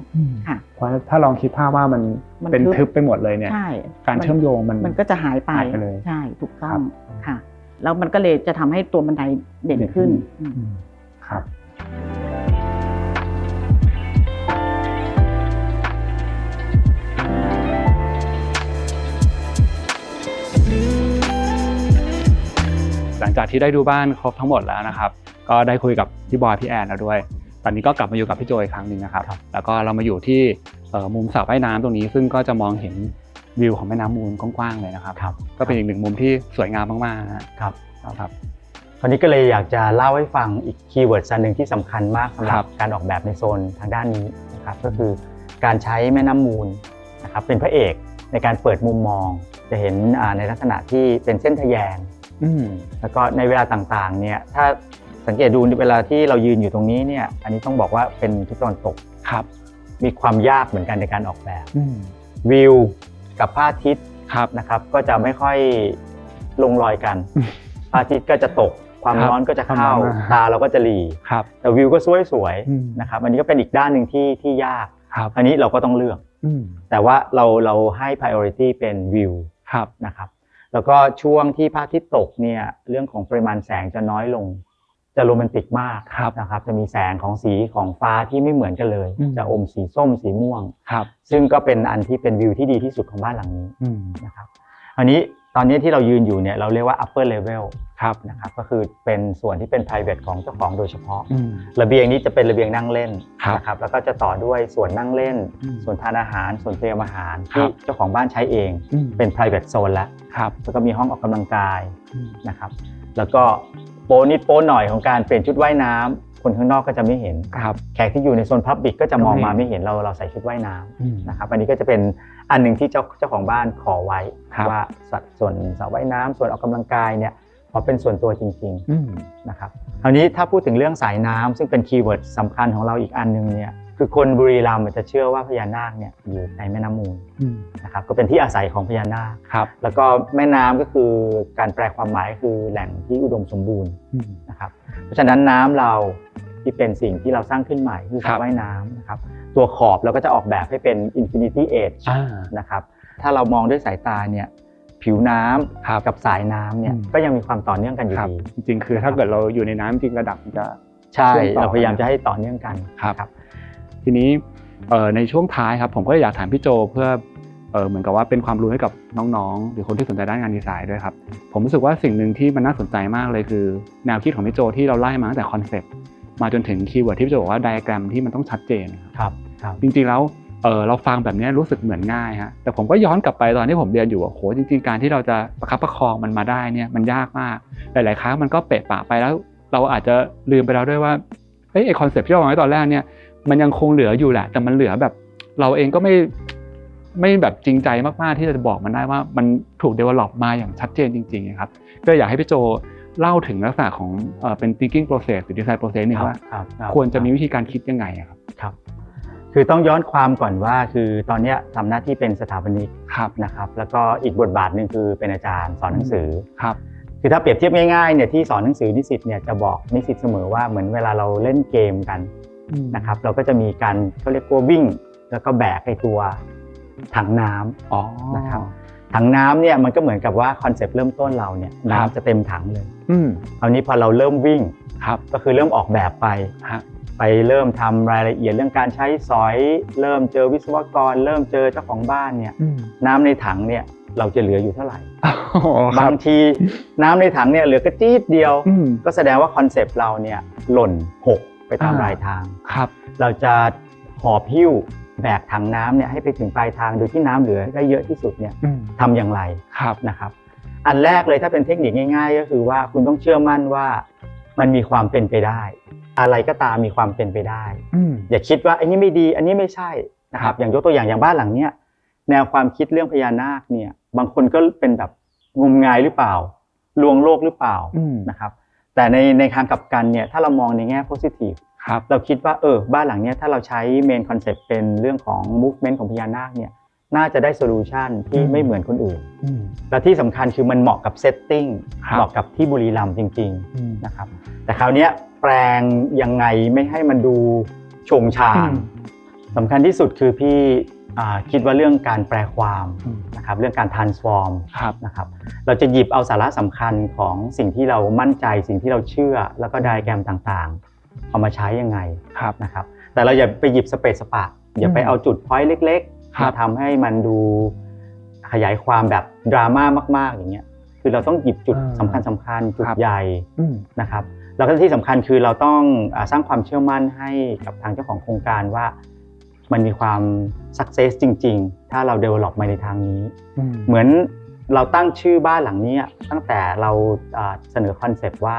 ค่ะเพราะถ้าลองคิดภาพว่ามันเป็นทึบไปหมดเลยเนี่ยการเชื่อมโยงมันก็จะหายไปเลยใช่ถูกต้องค่ะ แล้วมันก็เลยจะทำให้ตัวบันไดเด่นขึ้นครับหลังจากที่ได้ดูบ้านครบทั้งหมดแล้วนะครับก็ได้คุยกับพี่บอยพี่แอนแล้วด้วยตอนนี้ก็กลับมาอยู่กับพี่โจอีกครั้งหนึ่งนะครับแล้วก็เรามาอยู่ที่มุมสระว่ายน้ำตรงนี้ซึ่งก็จะมองเห็นวิวของแม่น้ำมูลกว้างๆเลยนะครับก็เป็นอีกหนึ่งมุมที่สวยงามมากๆนะครับคราวนี้ก็เลยอยากจะเล่าให้ฟังอีกคีย์เวิร์ดอันหนึ่งที่สำคัญมากสำหรับการออกแบบในโซนทางด้านนี้นะครับก็คือการใช้แม่น้ำมูลนะครับเป็นพระเอกในการเปิดมุมมองจะเห็นในลักษณะที่เป็นเส้นทะแยงแล้วก็ในเวลาต่างๆเนี่ยถ้าสังเกตดูเวลาที่เรายืนอยู่ตรงนี้เนี่ยอันนี้ต้องบอกว่าเป็นทิศตะวันตกครับมีความยากเหมือนกันในการออกแบบวิวกับพระอาทิตย์นะครับก็จะไม่ค่อยลงรอยกันพระอาทิตย์ก็จะตกความร้อนก็จะเข้าตาเราก็จะหลีแต่วิวก็สวยๆนะครับอันนี้ก็เป็นอีกด้านหนึ่งที่ยากอันนี้เราก็ต้องเลือกแต่ว่าเราให้ priority เป็นวิวนะครับแล้วก็ช่วงที่พระอาทิตย์ตกเนี่ยเรื่องของปริมาณแสงจะน้อยลงจะโรแมนติกมากนะครับจะมีแสงของสีของฟ้าที่ไม่เหมือนกันเลยจะอมสีส้มสีม่วงซึ่งก็เป็นอันที่เป็นวิวที่ดีที่สุดของบ้านหลังนี้นะครับอันนี้ตอนนี้ที่เรายืนอยู่เนี่ยเราเรียกว่า upper level นะครับก็คือเป็นส่วนที่เป็น private ของเจ้าของโดยเฉพาะระเบียงนี้จะเป็นระเบียงนั่งเล่นนะครับแล้วก็จะต่อด้วยส่วนนั่งเล่นส่วนทานอาหารส่วนเตรียมอาหารที่เจ้าของบ้านใช้เองเป็น private zone แล้วก็มีห้องออกกำลังกายนะครับแล้วก็โปรนิดโปรหน่อยของการเปลี่ยนชุดว่ายน้ำคนข้างนอกก็จะไม่เห็นแขกที่อยู่ในโซนพับบิกก็จะมองมาไม่เห็นเราใส่ชุดว่ายน้ำนะครับอันนี้ก็จะเป็นอันหนึ่งที่เจ้าของบ้านขอไว้ว่าส่วนสระว่ายน้ำส่วนออกกำลังกายเนี่ยขอเป็นส่วนตัวจริงๆนะครับคราวนี้ถ้าพูดถึงเรื่องสายน้ำซึ่งเป็นคีย์เวิร์ดสำคัญของเราอีกอันนึงเนี่ยคือคนบุรีรัมย์จะเชื่อว่าพญานาคเนี่ยอยู่ในแม่น้ำมูลนะครับก็เป็นที่อาศัยของพญานาคแล้วก็แม่น้ำก็คือการแปลความหมายคือแหล่งที่อุดมสมบูรณ์นะครับเพราะฉะนั้นน้ำเราที่เป็นสิ่งที่เราสร้างขึ้นใหม่คือสระว่ายน้ำนะครับตัวขอบเราก็จะออกแบบให้เป็น Infinity Edge นะครับถ้าเรามองด้วยสายตาเนี่ยผิวน้ำกับสายน้ำเนี่ยก็ยังมีความต่อเนื่องกันอยู่ดีจริงๆคือถ้าเกิดเราอยู่ในน้ำจริงระดับมันจะใช่เราพยายามจะให้ต่อเนื่องกันครับทีนี้ในช่วงท้ายครับผมก็อยากถามพี่โจเพื่อเหมือนกับว่าเป็นความรู้ให้กับน้องๆหรือคนที่สนใจด้านงานดีไซน์ด้วยครับผมรู้สึกว่าสิ่งหนึ่งที่มันน่าสนใจมากเลยคือแนวคิดของพี่โจที่เราไล่มาตั้งแต่คอนเซ็ปต์มาจนถึงคีย์เวิร์ดที่พี่โจบอกว่าไดอะแกรมที่มันต้องชัดเจนครับจริงๆแล้วเราฟังแบบนี้รู้สึกเหมือนง่ายฮะแต่ผมก็ย้อนกลับไปตอนที่ผมเรียนอยู่โหจริงๆการที่เราจะประคับประคองมันมาได้เนี่ยมันยากมากหลายๆครั้งมันก็เปะปะไปแล้วเราอาจจะลืมไปแล้วด้วยว่าไอ้คอนเซ็ปต์ที่เราวางไว้ตอนแรกเนี่ยมันยังคงเหลืออยู่แหละแต่มันเหลือแบบเราเองก็ไม่แบบจริงใจมากๆที่จะบอกมันได้ว่ามันถูก develop มาอย่างชัดเจนจริงๆนะครับก็อยากให้พี่โจเล่าถึงลักษณะของเป็น thinking process หรือ design process นี่ว่าควรจะมีวิธีการคิดยังไงครับคือต้องย้อนความก่อนว่าคือตอนนี้ทำหน้าที่เป็นสถาปนิกนะครับแล้วก็อีกบทบาทหนึ่งคือเป็นอาจารย์สอนหนังสือคือถ้าเปรียบเทียบง่ายๆเนี่ยที่สอนหนังสือนิสิตเนี่ยจะบอกนิสิตเสมอว่าเหมือนเวลาเราเล่นเกมกันนะครับเราก็จะมีการเขาเรียกว่าวิ่งแล้วก็แบกไอ้ตัวถังน้ำนะครับถังน้ำเนี่ยมันก็เหมือนกับว่าคอนเซปต์เริ่มต้นเราเนี่ยน้ำจะเต็มถังเลยคราวนี้พอเราเริ่มวิ่งก็คือเริ่มออกแบบไปเริ่มทำรายละเอียดเรื่องการใช้สอยเริ่มเจอวิศวกรเริ่มเจอเจ้าของบ้านเนี่ยน้ำในถังเนี่ยเราจะเหลืออยู่เท่าไหร่บางทีน้ำในถังเนี่ยเหลือก็จี๊ดเดียวก็แสดงว่าคอนเซปต์เราเนี่ยหล่นหกไปตามปลายทางเราจะหอบหิ้วแบกถังน้ำเนี่ยให้ไปถึงปลายทางโดยที่น้ำเหลือได้เยอะที่สุดเนี่ยทำอย่างไรนะครับอันแรกเลยถ้าเป็นเทคนิคง่ายๆก็คือว่าคุณต้องเชื่อมั่นว่ามันมีความเป็นไปได้อะไรก็ตามมีความเป็นไปได้อย่าคิดว่าอันนี้ไม่ดีอันนี้ไม่ใช่นะครับอย่างยกตัวอย่างบ้านหลังเนี้ยแนวความคิดเรื่องพญานาคเนี่ยบางคนก็เป็นแบบงมงายหรือเปล่าลวงโลกหรือเปล่านะครับแต่ในทางกลับกันเนี่ยถ้าเรามองในแง่ positive เราคิดว่าบ้านหลังเนี้ยถ้าเราใช้เมนคอนเซ็ปต์เป็นเรื่องของ movement ของพญานาคเนี่ยน่าจะได้โซลูชันที่ไม่เหมือนคนอื่นและที่สำคัญคือมันเหมาะกับเซตติ้งเหมาะกับที่บุรีรัมย์จริงๆนะครับแต่คราวนี้แปลงยังไงไม่ให้มันดูโฉงฉางสำคัญที่สุดคือพี่ คิดว่าเรื่องการแปลความนะครับเรื่องการ transform นะครับเราจะหยิบเอาสาระสำคัญของสิ่งที่เรามั่นใจสิ่งที่เราเชื่อแล้วก็ไดอะแกรมต่างๆเอามาใช้ยังไงนะครับแต่เราอย่าไปหยิบสเปซสปะอย่าไปเอาจุด point เล็กๆมาทำให้มันดูขยายความแบบดราม่ามากๆอย่างเงี้ยคือเราต้องหยิบจุดสำคัญจุดใหญ่นะครับแล้วก็ที่สำคัญคือเราต้องสร้างความเชื่อมั่นให้กับทางเจ้าของโครงการว่ามันมีความ success จริงๆถ้าเรา develop มาในทางนี้เหมือนเราตั้งชื่อบ้านหลังนี้ตั้งแต่เราเสนอคอนเซปต์ว่า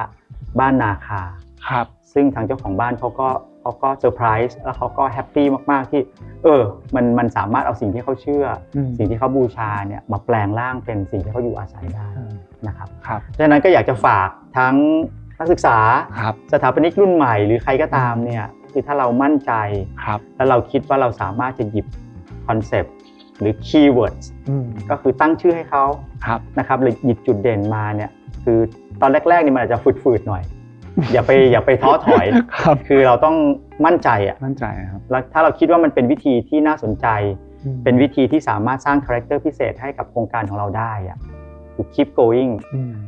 บ้านนาคาซึ่งทางเจ้าของบ้านเขาก็เซอร์ไพรส์แล้วเขาก็แฮปปี้มากๆที่มันสามารถเอาสิ่งที่เขาเชื่อสิ่งที่เขาบูชาเนี่ยมาแปลงร่างเป็นสิ่งที่เขาอยู่อาศัยได้นะครับดังนั้นก็อยากจะฝากทั้งนักศึกษาสถาปนิกรุ่นใหม่หรือใครก็ตามเนี่ยคือถ้าเรามั่นใจแล้วเราคิดว่าเราสามารถจะหยิบคอนเซปต์หรือคีย์เวิร์ดก็คือตั้งชื่อให้เขานะครับหรือหยิบจุดเด่นมาเนี่ยคือตอนแรกๆนี่มันอาจจะฝืดๆหน่อยอย่าไปท้อถอยคือเราต้องมั่นใจครับแล้วถ้าเราคิดว่ามันเป็นวิธีที่น่าสนใจเป็นวิธีที่สามารถสร้างคาแรคเตอร์พิเศษให้กับโครงการของเราได้keep going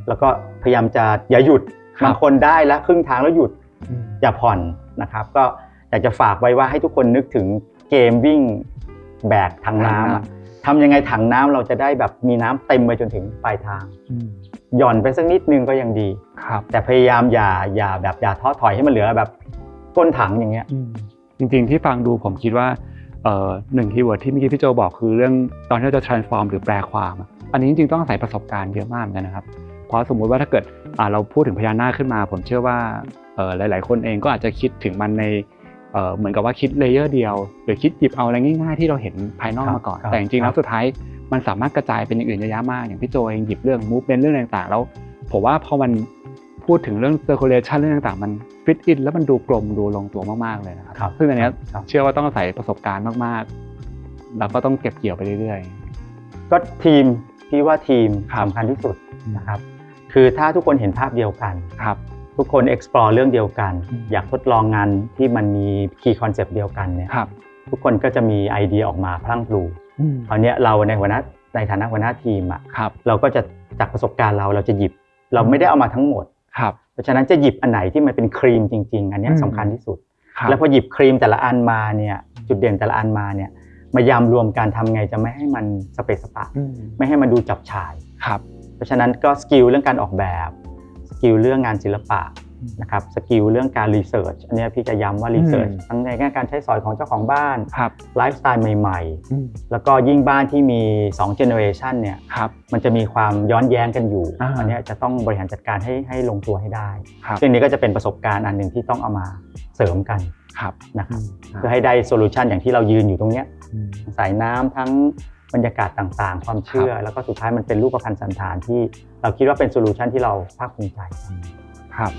แล้วก็พยายามจะอย่าหยุดบางคนได้แล้วครึ่งทางแล้วหยุดอย่าผ่อนนะครับก็อยากจะฝากไว้ว่าให้ทุกคนนึกถึงเกมวิ่งแบกถังน้ำทำยังไงถังน้ำเราจะได้แบบมีน้ำเต็มไปจนถึงปลายทางหย่อนไปสักนิดนึงก็ยังดีแต่พยายามอย่าท้อถอยให้มันเหลือแบบก้นถังอย่างเงี้ยจริงๆที่ฟังดูผมคิดว่าหนึ่งคีย์เวิร์ดที่เมื่อกี้พี่โจบอกคือเรื่องตอนที่เราจะ transform หรือแปลความอันนี้จริงๆต้องอาศัยประสบการณ์เยอะมากเหมือนกันนะครับเพราะสมมุติว่าถ้าเกิดเราพูดถึงพญานาคขึ้นมาผมเชื่อว่าหลายๆคนเองก็อาจจะคิดถึงมันในเหมือนกับว่าคิดเลเยอร์เดียวหรือคิดหยิบเอาอะไรง่ายๆที่เราเห็นภายนอกมาก่อนแต่จริงๆแล้วสุดท้ายมันสามารถกระจายเป็นอย่างอื่นเยอะแยะมากอย่างพี่โจเองหยิบเรื่อง movement เรื่องต่างๆแล้วผมว่าพอมันพูดถึงเรื่อง circulation เรื่องต่างๆมัน fit in แล้วมันดูกลมดูลงตัวมากๆเลยนะครับซึ่งอันนี้เชื่อว่าต้องอาศัยประสบการณ์มากๆแล้วก็ต้องเก็บเกี่ยวไปเรื่อยๆก็ทีมพี่ว่าทีมสำคัญที่สุดนะครับคือถ้าทุกคนเห็นภาพเดียวกันทุกคน explore เรื่องเดียวกันอยากทดลองงานที่มันมี key concept เดียวกันเนี่ยทุกคนก็จะมีไอเดียออกมาพลั่งพลูคราวนี้เราในฐานะหัวหน้าทีมเราก็จะจากประสบการณ์เราจะหยิบเราไม่ได้เอามาทั้งหมดเพราะฉะนั้นจะหยิบอันไหนที่มันเป็นครีมจริงๆอันนี้สำคัญที่สุดแล้วพอหยิบครีมแต่ละอันมาเนี่ยจุดเด่นแต่ละอันมาเนี่ยมายำรวมกันทำไงจะไม่ให้มันสเปซสปะไม่ให้มันดูจับฉ่ายเพราะฉะนั้นก็สกิลเรื่องการออกแบบสกิลเรื่องงานศิลปะนะครับสกิลเรื่องการรีเสิร์ชอันนี้พี่จะย้ำว่ารีเสิร์ชทั้งในแง่การใช้สอยของเจ้าของบ้านไลฟ์สไตล์ใหม่ๆแล้วก็ยิ่งบ้านที่มี2 generation เนี่ยมันจะมีความย้อนแย้งกันอยู่อันนี้จะต้องบริหารจัดการให้ลงตัวให้ได้ซึ่งนี้ก็จะเป็นประสบการณ์อันหนึ่งที่ต้องเอามาเสริมกันนะครับเพื่อให้ได้โซลูชันอย่างที่เรายืนอยู่ตรงนี้สายน้ำทั้งบรรยากาศต่างๆความเชื่อแล้วก็สุดท้ายมันเป็นรูปพรรณสันฐานที่เราคิดว่าเป็นโซลูชันที่เราภาคภูมิใจครับ